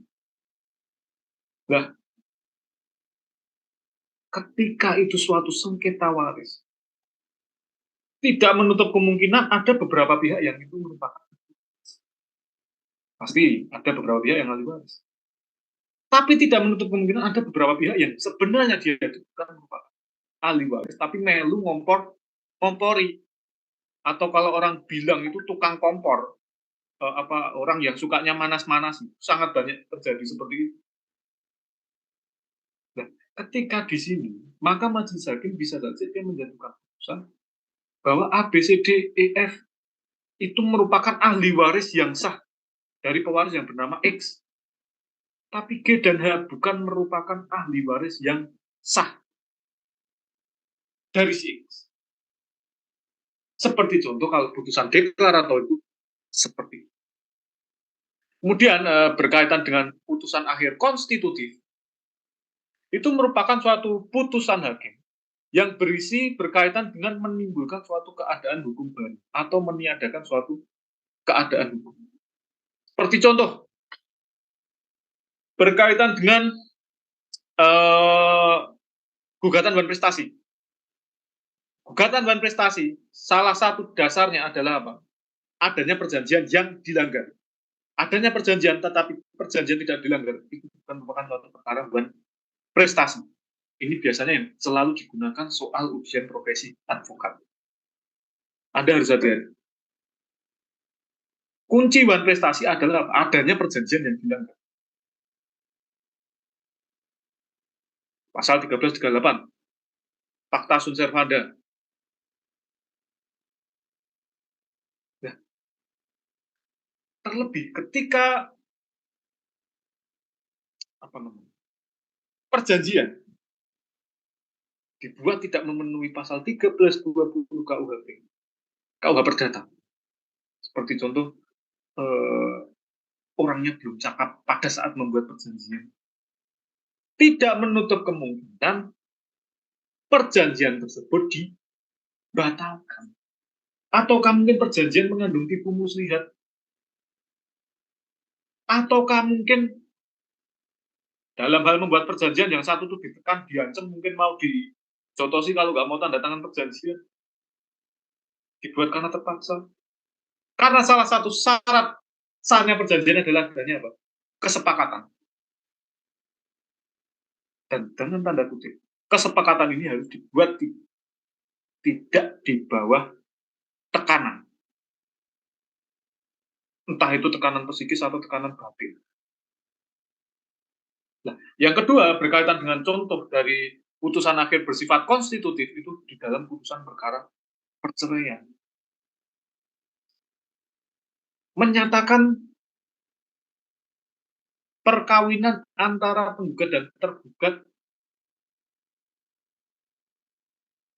Nah, ketika itu suatu sengketa waris, tidak menutup kemungkinan ada beberapa pihak yang itu merupakan, pasti ada beberapa pihak yang ahli waris. Tapi tidak menutup kemungkinan ada beberapa pihak yang sebenarnya dia itu bukan merupakan ahli waris, tapi melu ngompori. Atau kalau orang bilang itu tukang kompor, orang yang sukanya manas-manas, sangat banyak terjadi seperti itu. Nah, ketika di sini, maka majelis hakim bisa saja dia menjatuhkan putusan bahwa A, B, C, D, E, F itu merupakan ahli waris yang sah dari pewaris yang bernama X. Tapi G dan H bukan merupakan ahli waris yang sah dari si X. Seperti contoh kalau putusan deklarator itu seperti itu. Kemudian berkaitan dengan putusan akhir konstitutif, itu merupakan suatu putusan hakim yang berisi berkaitan dengan menimbulkan suatu keadaan hukum baru atau meniadakan suatu keadaan hukum. Seperti contoh, berkaitan dengan gugatan wan prestasi. Gugatan wan prestasi, salah satu dasarnya adalah apa? Adanya perjanjian yang dilanggar. Adanya perjanjian, tetapi perjanjian tidak dilanggar, itu bukan merupakan suatu perkara wan prestasi. Ini biasanya yang selalu digunakan soal ujian profesi advokat. Anda harus hati-hati. Kunci wan prestasi adalah adanya perjanjian yang dilanggar. Pasal 1338, Fakta sunt servanda. Nah, terlebih ketika perjanjian dibuat tidak memenuhi pasal 1320 KUHP, KUH Perdata. Seperti contoh, orangnya belum cakap pada saat membuat perjanjian. Tidak menutup kemungkinan perjanjian tersebut dibatalkan. Ataukah mungkin perjanjian mengandung tipu muslihat? Ataukah mungkin dalam hal membuat perjanjian yang satu tuh ditekan, diancam, mungkin mau dijotosi kalau nggak mau tanda tangan perjanjian. Dibuat karena terpaksa. Karena salah satu syarat sahnya perjanjian adalah adanya apa? Kesepakatan. Dan dengan tanda kutip, kesepakatan ini harus dibuat tidak di bawah tekanan. Entah itu tekanan psikis atau tekanan batin. Nah, yang kedua berkaitan dengan contoh dari putusan akhir bersifat konstitutif itu di dalam putusan perkara perceraian. Menyatakan perkawinan antara penggugat dan tergugat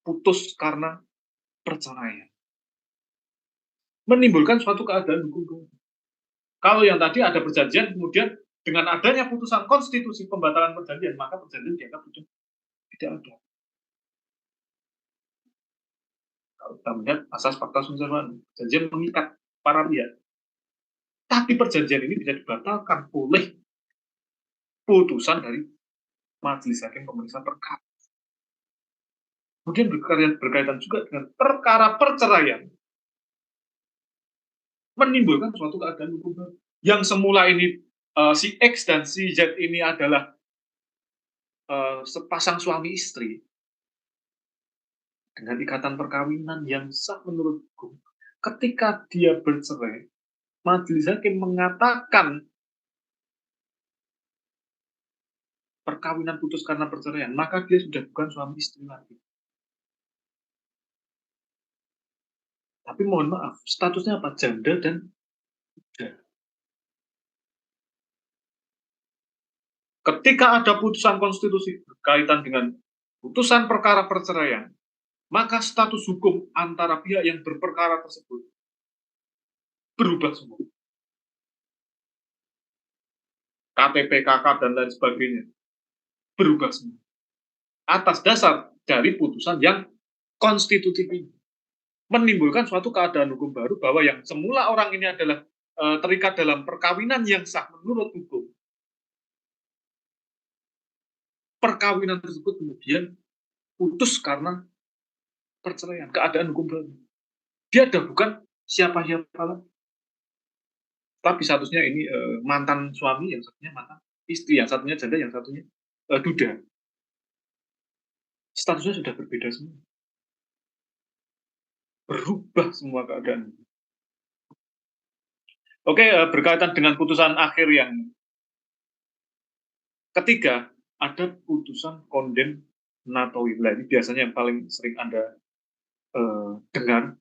putus karena perceraian. Menimbulkan suatu keadaan hukum. Kalau yang tadi ada perjanjian, kemudian dengan adanya putusan konstitusi pembatalan perjanjian, maka perjanjian dianggap sudah tidak ada. Kalau kita melihat asas fakta sunt servanda, perjanjian mengikat para pihak. Tapi perjanjian ini bisa dibatalkan oleh putusan dari majelis hakim pemeriksa perkara. Kemudian berkaitan juga dengan perkara perceraian, menimbulkan suatu keadaan hukum baru. Yang semula ini si X dan si Z ini adalah sepasang suami istri dengan ikatan perkawinan yang sah menurut hukum. Ketika dia bercerai, majelis hakim mengatakan perkawinan putus karena perceraian, maka dia sudah bukan suami istri lagi. Tapi mohon maaf, statusnya apa? Janda dan budak. Ketika ada putusan konstitusi berkaitan dengan putusan perkara perceraian, maka status hukum antara pihak yang berperkara tersebut berubah semua. KTP, KK, dan lain sebagainya berubah semua. Atas dasar dari putusan yang konstitutif ini. Menimbulkan suatu keadaan hukum baru bahwa yang semula orang ini adalah terikat dalam perkawinan yang sah menurut hukum. Perkawinan tersebut kemudian putus karena perceraian, keadaan hukum baru. Dia ada bukan siapa-siapa lagi. Tapi statusnya ini mantan suami, yang satunya mantan istri, yang satunya janda, yang satunya duda. Statusnya sudah berbeda semua. Berubah semua keadaan. Oke, berkaitan dengan putusan akhir yang ketiga, ada putusan kondemnatory. Ini biasanya yang paling sering Anda dengar.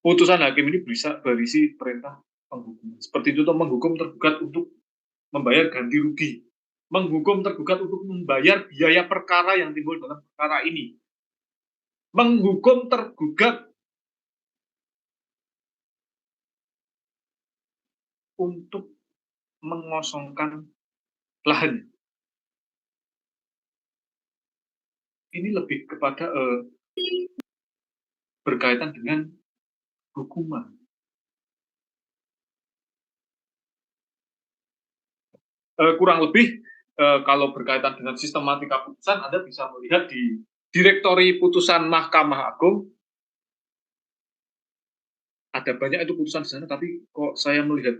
Putusan hakim ini bisa berisi perintah penghukuman. Seperti itu, menghukum tergugat untuk membayar ganti rugi, menghukum tergugat untuk membayar biaya perkara yang timbul dalam perkara ini, menghukum tergugat untuk mengosongkan lahan. Ini lebih kepada berkaitan dengan hukuman. Kurang lebih kalau berkaitan dengan sistematika putusan, Anda bisa melihat di direktori putusan Mahkamah Agung, ada banyak itu putusan di sana, tapi kok saya melihat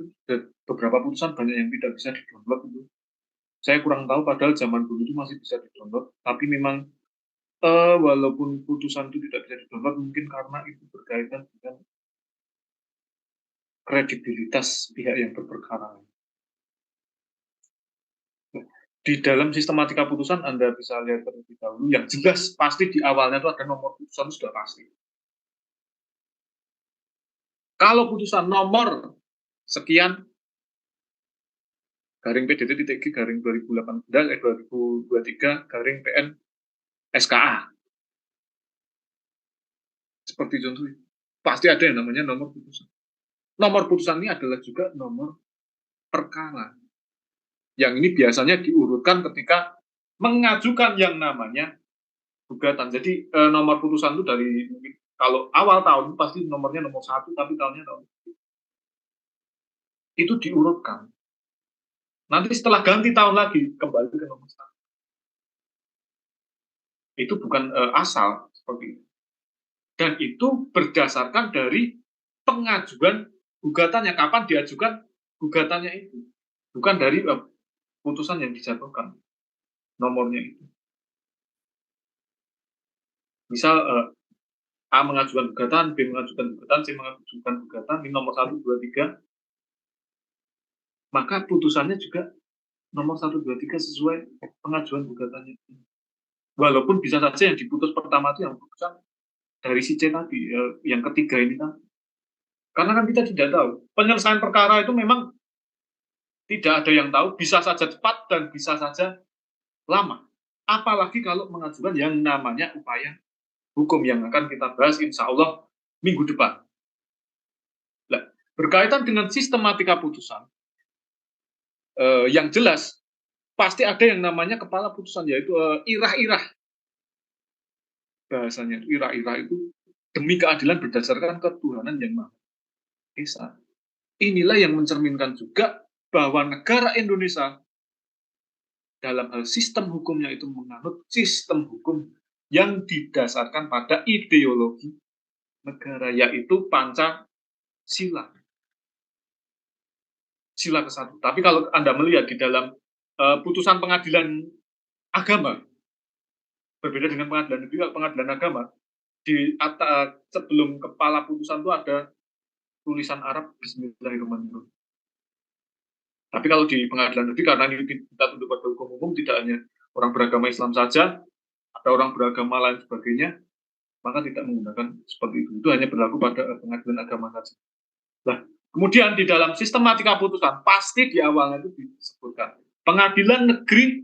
beberapa putusan banyak yang tidak bisa di-download itu. Saya kurang tahu, padahal zaman dulu itu masih bisa di-download, tapi memang walaupun putusan itu tidak bisa di-download, mungkin karena itu berkaitan dengan kredibilitas pihak yang berperkara. Di dalam sistematika putusan Anda bisa lihat terlebih dahulu, yang jelas pasti di awalnya itu ada nomor putusan, sudah pasti. Kalau putusan nomor sekian garing PDT.G garing 2023 garing PN SKA, seperti contoh, pasti ada yang namanya nomor putusan. Nomor putusan ini adalah juga nomor perkara, yang ini biasanya diurutkan ketika mengajukan yang namanya gugatan. Jadi nomor putusan itu dari, kalau awal tahun pasti nomornya nomor 1, tapi tahunnya tahun itu diurutkan. Nanti setelah ganti tahun lagi kembali ke nomor 1. Itu bukan asal seperti itu. Dan itu berdasarkan dari pengajuan gugatannya, kapan diajukan gugatannya itu. Bukan dari putusan yang dijatuhkan nomornya itu. Misal A mengajukan gugatan, B mengajukan gugatan, C mengajukan gugatan, ini nomor 1, 2, 3, maka putusannya juga nomor 1, 2, 3 sesuai pengajuan gugatannya. Walaupun bisa saja yang diputus pertama itu yang putusan dari si C tadi, yang ketiga ini kan. Karena kan kita tidak tahu. Penyelesaian perkara itu memang tidak ada yang tahu, bisa saja cepat dan bisa saja lama. Apalagi kalau mengajukan yang namanya upaya hukum, yang akan kita bahas insya Allah minggu depan. Nah, berkaitan dengan sistematika putusan, yang jelas pasti ada yang namanya kepala putusan, yaitu irah-irah. Bahasanya irah-irah itu demi keadilan berdasarkan ketuhanan yang Maha Esa. Inilah yang mencerminkan juga bahwa negara Indonesia dalam hal sistem hukumnya itu menganut sistem hukum yang didasarkan pada ideologi negara, yaitu Pancasila. Sila ke-1. Tapi kalau Anda melihat di dalam putusan pengadilan agama, berbeda dengan pengadilan negeri. Kalau pengadilan agama, di sebelum kepala putusan itu ada tulisan Arab Bismillahirrahmanirrahim. Tapi kalau di pengadilan negeri, karena ini kita tunduk pada hukum umum, tidak hanya orang beragama Islam saja, ada orang beragama lain sebagainya, maka tidak menggunakan seperti itu. Itu hanya berlaku pada pengadilan agama saja. Nah, kemudian di dalam sistematika putusan, pasti di awalnya itu disebutkan pengadilan negeri,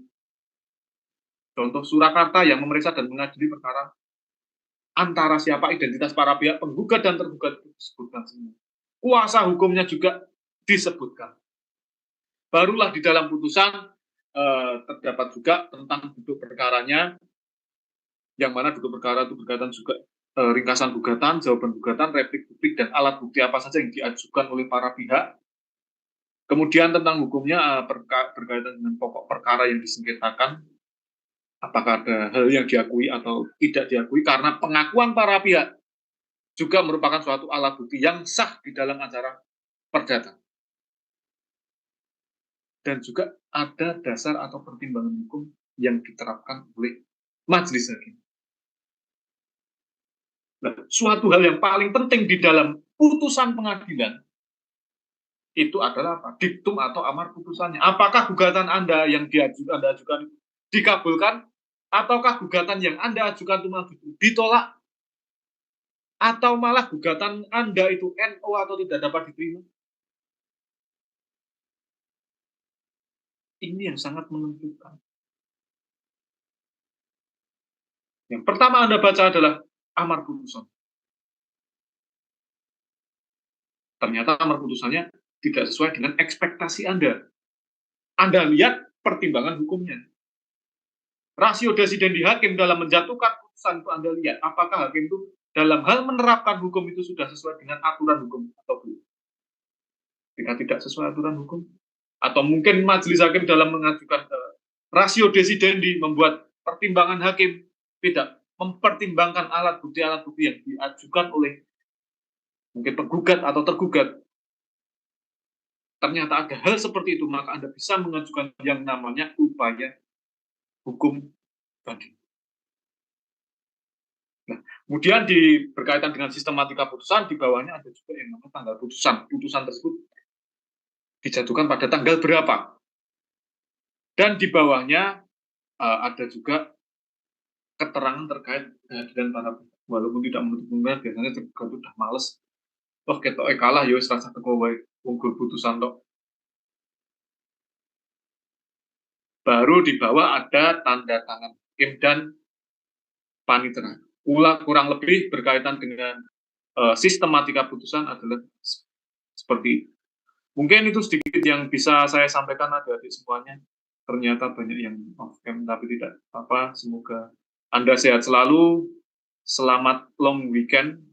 contoh Surakarta, yang memeriksa dan mengadili perkara antara siapa identitas para pihak penggugat dan tergugat, itu disebutkan semua. Kuasa hukumnya juga disebutkan. Barulah di dalam putusan terdapat juga tentang duduk perkaranya, yang mana duduk perkara itu berkaitan juga ringkasan gugatan, jawaban gugatan, replik-replik, dan alat bukti apa saja yang diajukan oleh para pihak. Kemudian tentang hukumnya berkaitan dengan pokok perkara yang disengketakan, apakah ada hal yang diakui atau tidak diakui, karena pengakuan para pihak juga merupakan suatu alat bukti yang sah di dalam acara perdata. Dan juga ada dasar atau pertimbangan hukum yang diterapkan oleh majelis hakim. Nah, suatu hal yang paling penting di dalam putusan pengadilan itu adalah apa? Diktum atau amar putusannya. Apakah gugatan Anda yang Anda ajukan dikabulkan, ataukah gugatan yang Anda ajukan itu ditolak, atau malah gugatan Anda itu NO atau tidak dapat diterima? Ini yang sangat menentukan. Yang pertama Anda baca adalah amar putusan. Ternyata amar putusannya tidak sesuai dengan ekspektasi Anda. Anda lihat pertimbangan hukumnya. Rasio desiden di hakim dalam menjatuhkan putusan itu Anda lihat, apakah hakim itu dalam hal menerapkan hukum itu sudah sesuai dengan aturan hukum atau belum. Jika tidak sesuai aturan hukum, atau mungkin majelis hakim dalam mengajukan rasio desidendi membuat pertimbangan hakim tidak mempertimbangkan alat bukti yang diajukan oleh mungkin penggugat atau tergugat, ternyata ada hal seperti itu, maka Anda bisa mengajukan yang namanya upaya hukum banding. Nah, kemudian berkaitan dengan sistematika putusan, di bawahnya ada juga yang namanya tanggal putusan. Putusan tersebut dijatuhkan pada tanggal berapa. Dan di bawahnya ada juga keterangan terkait kehadiran para pihak. Walaupun tidak menutup kemungkinan, biasanya tergugat sudah males. Wah, kita kalah, ya rasa kekowe unggul putusan tok. Baru di bawah ada tanda tangan hakim dan panitera. Kurang lebih berkaitan dengan sistematika putusan adalah seperti itu. Mungkin itu sedikit yang bisa saya sampaikan adik-adik semuanya. Ternyata banyak yang off cam, tapi tidak apa. Semoga Anda sehat selalu. Selamat long weekend.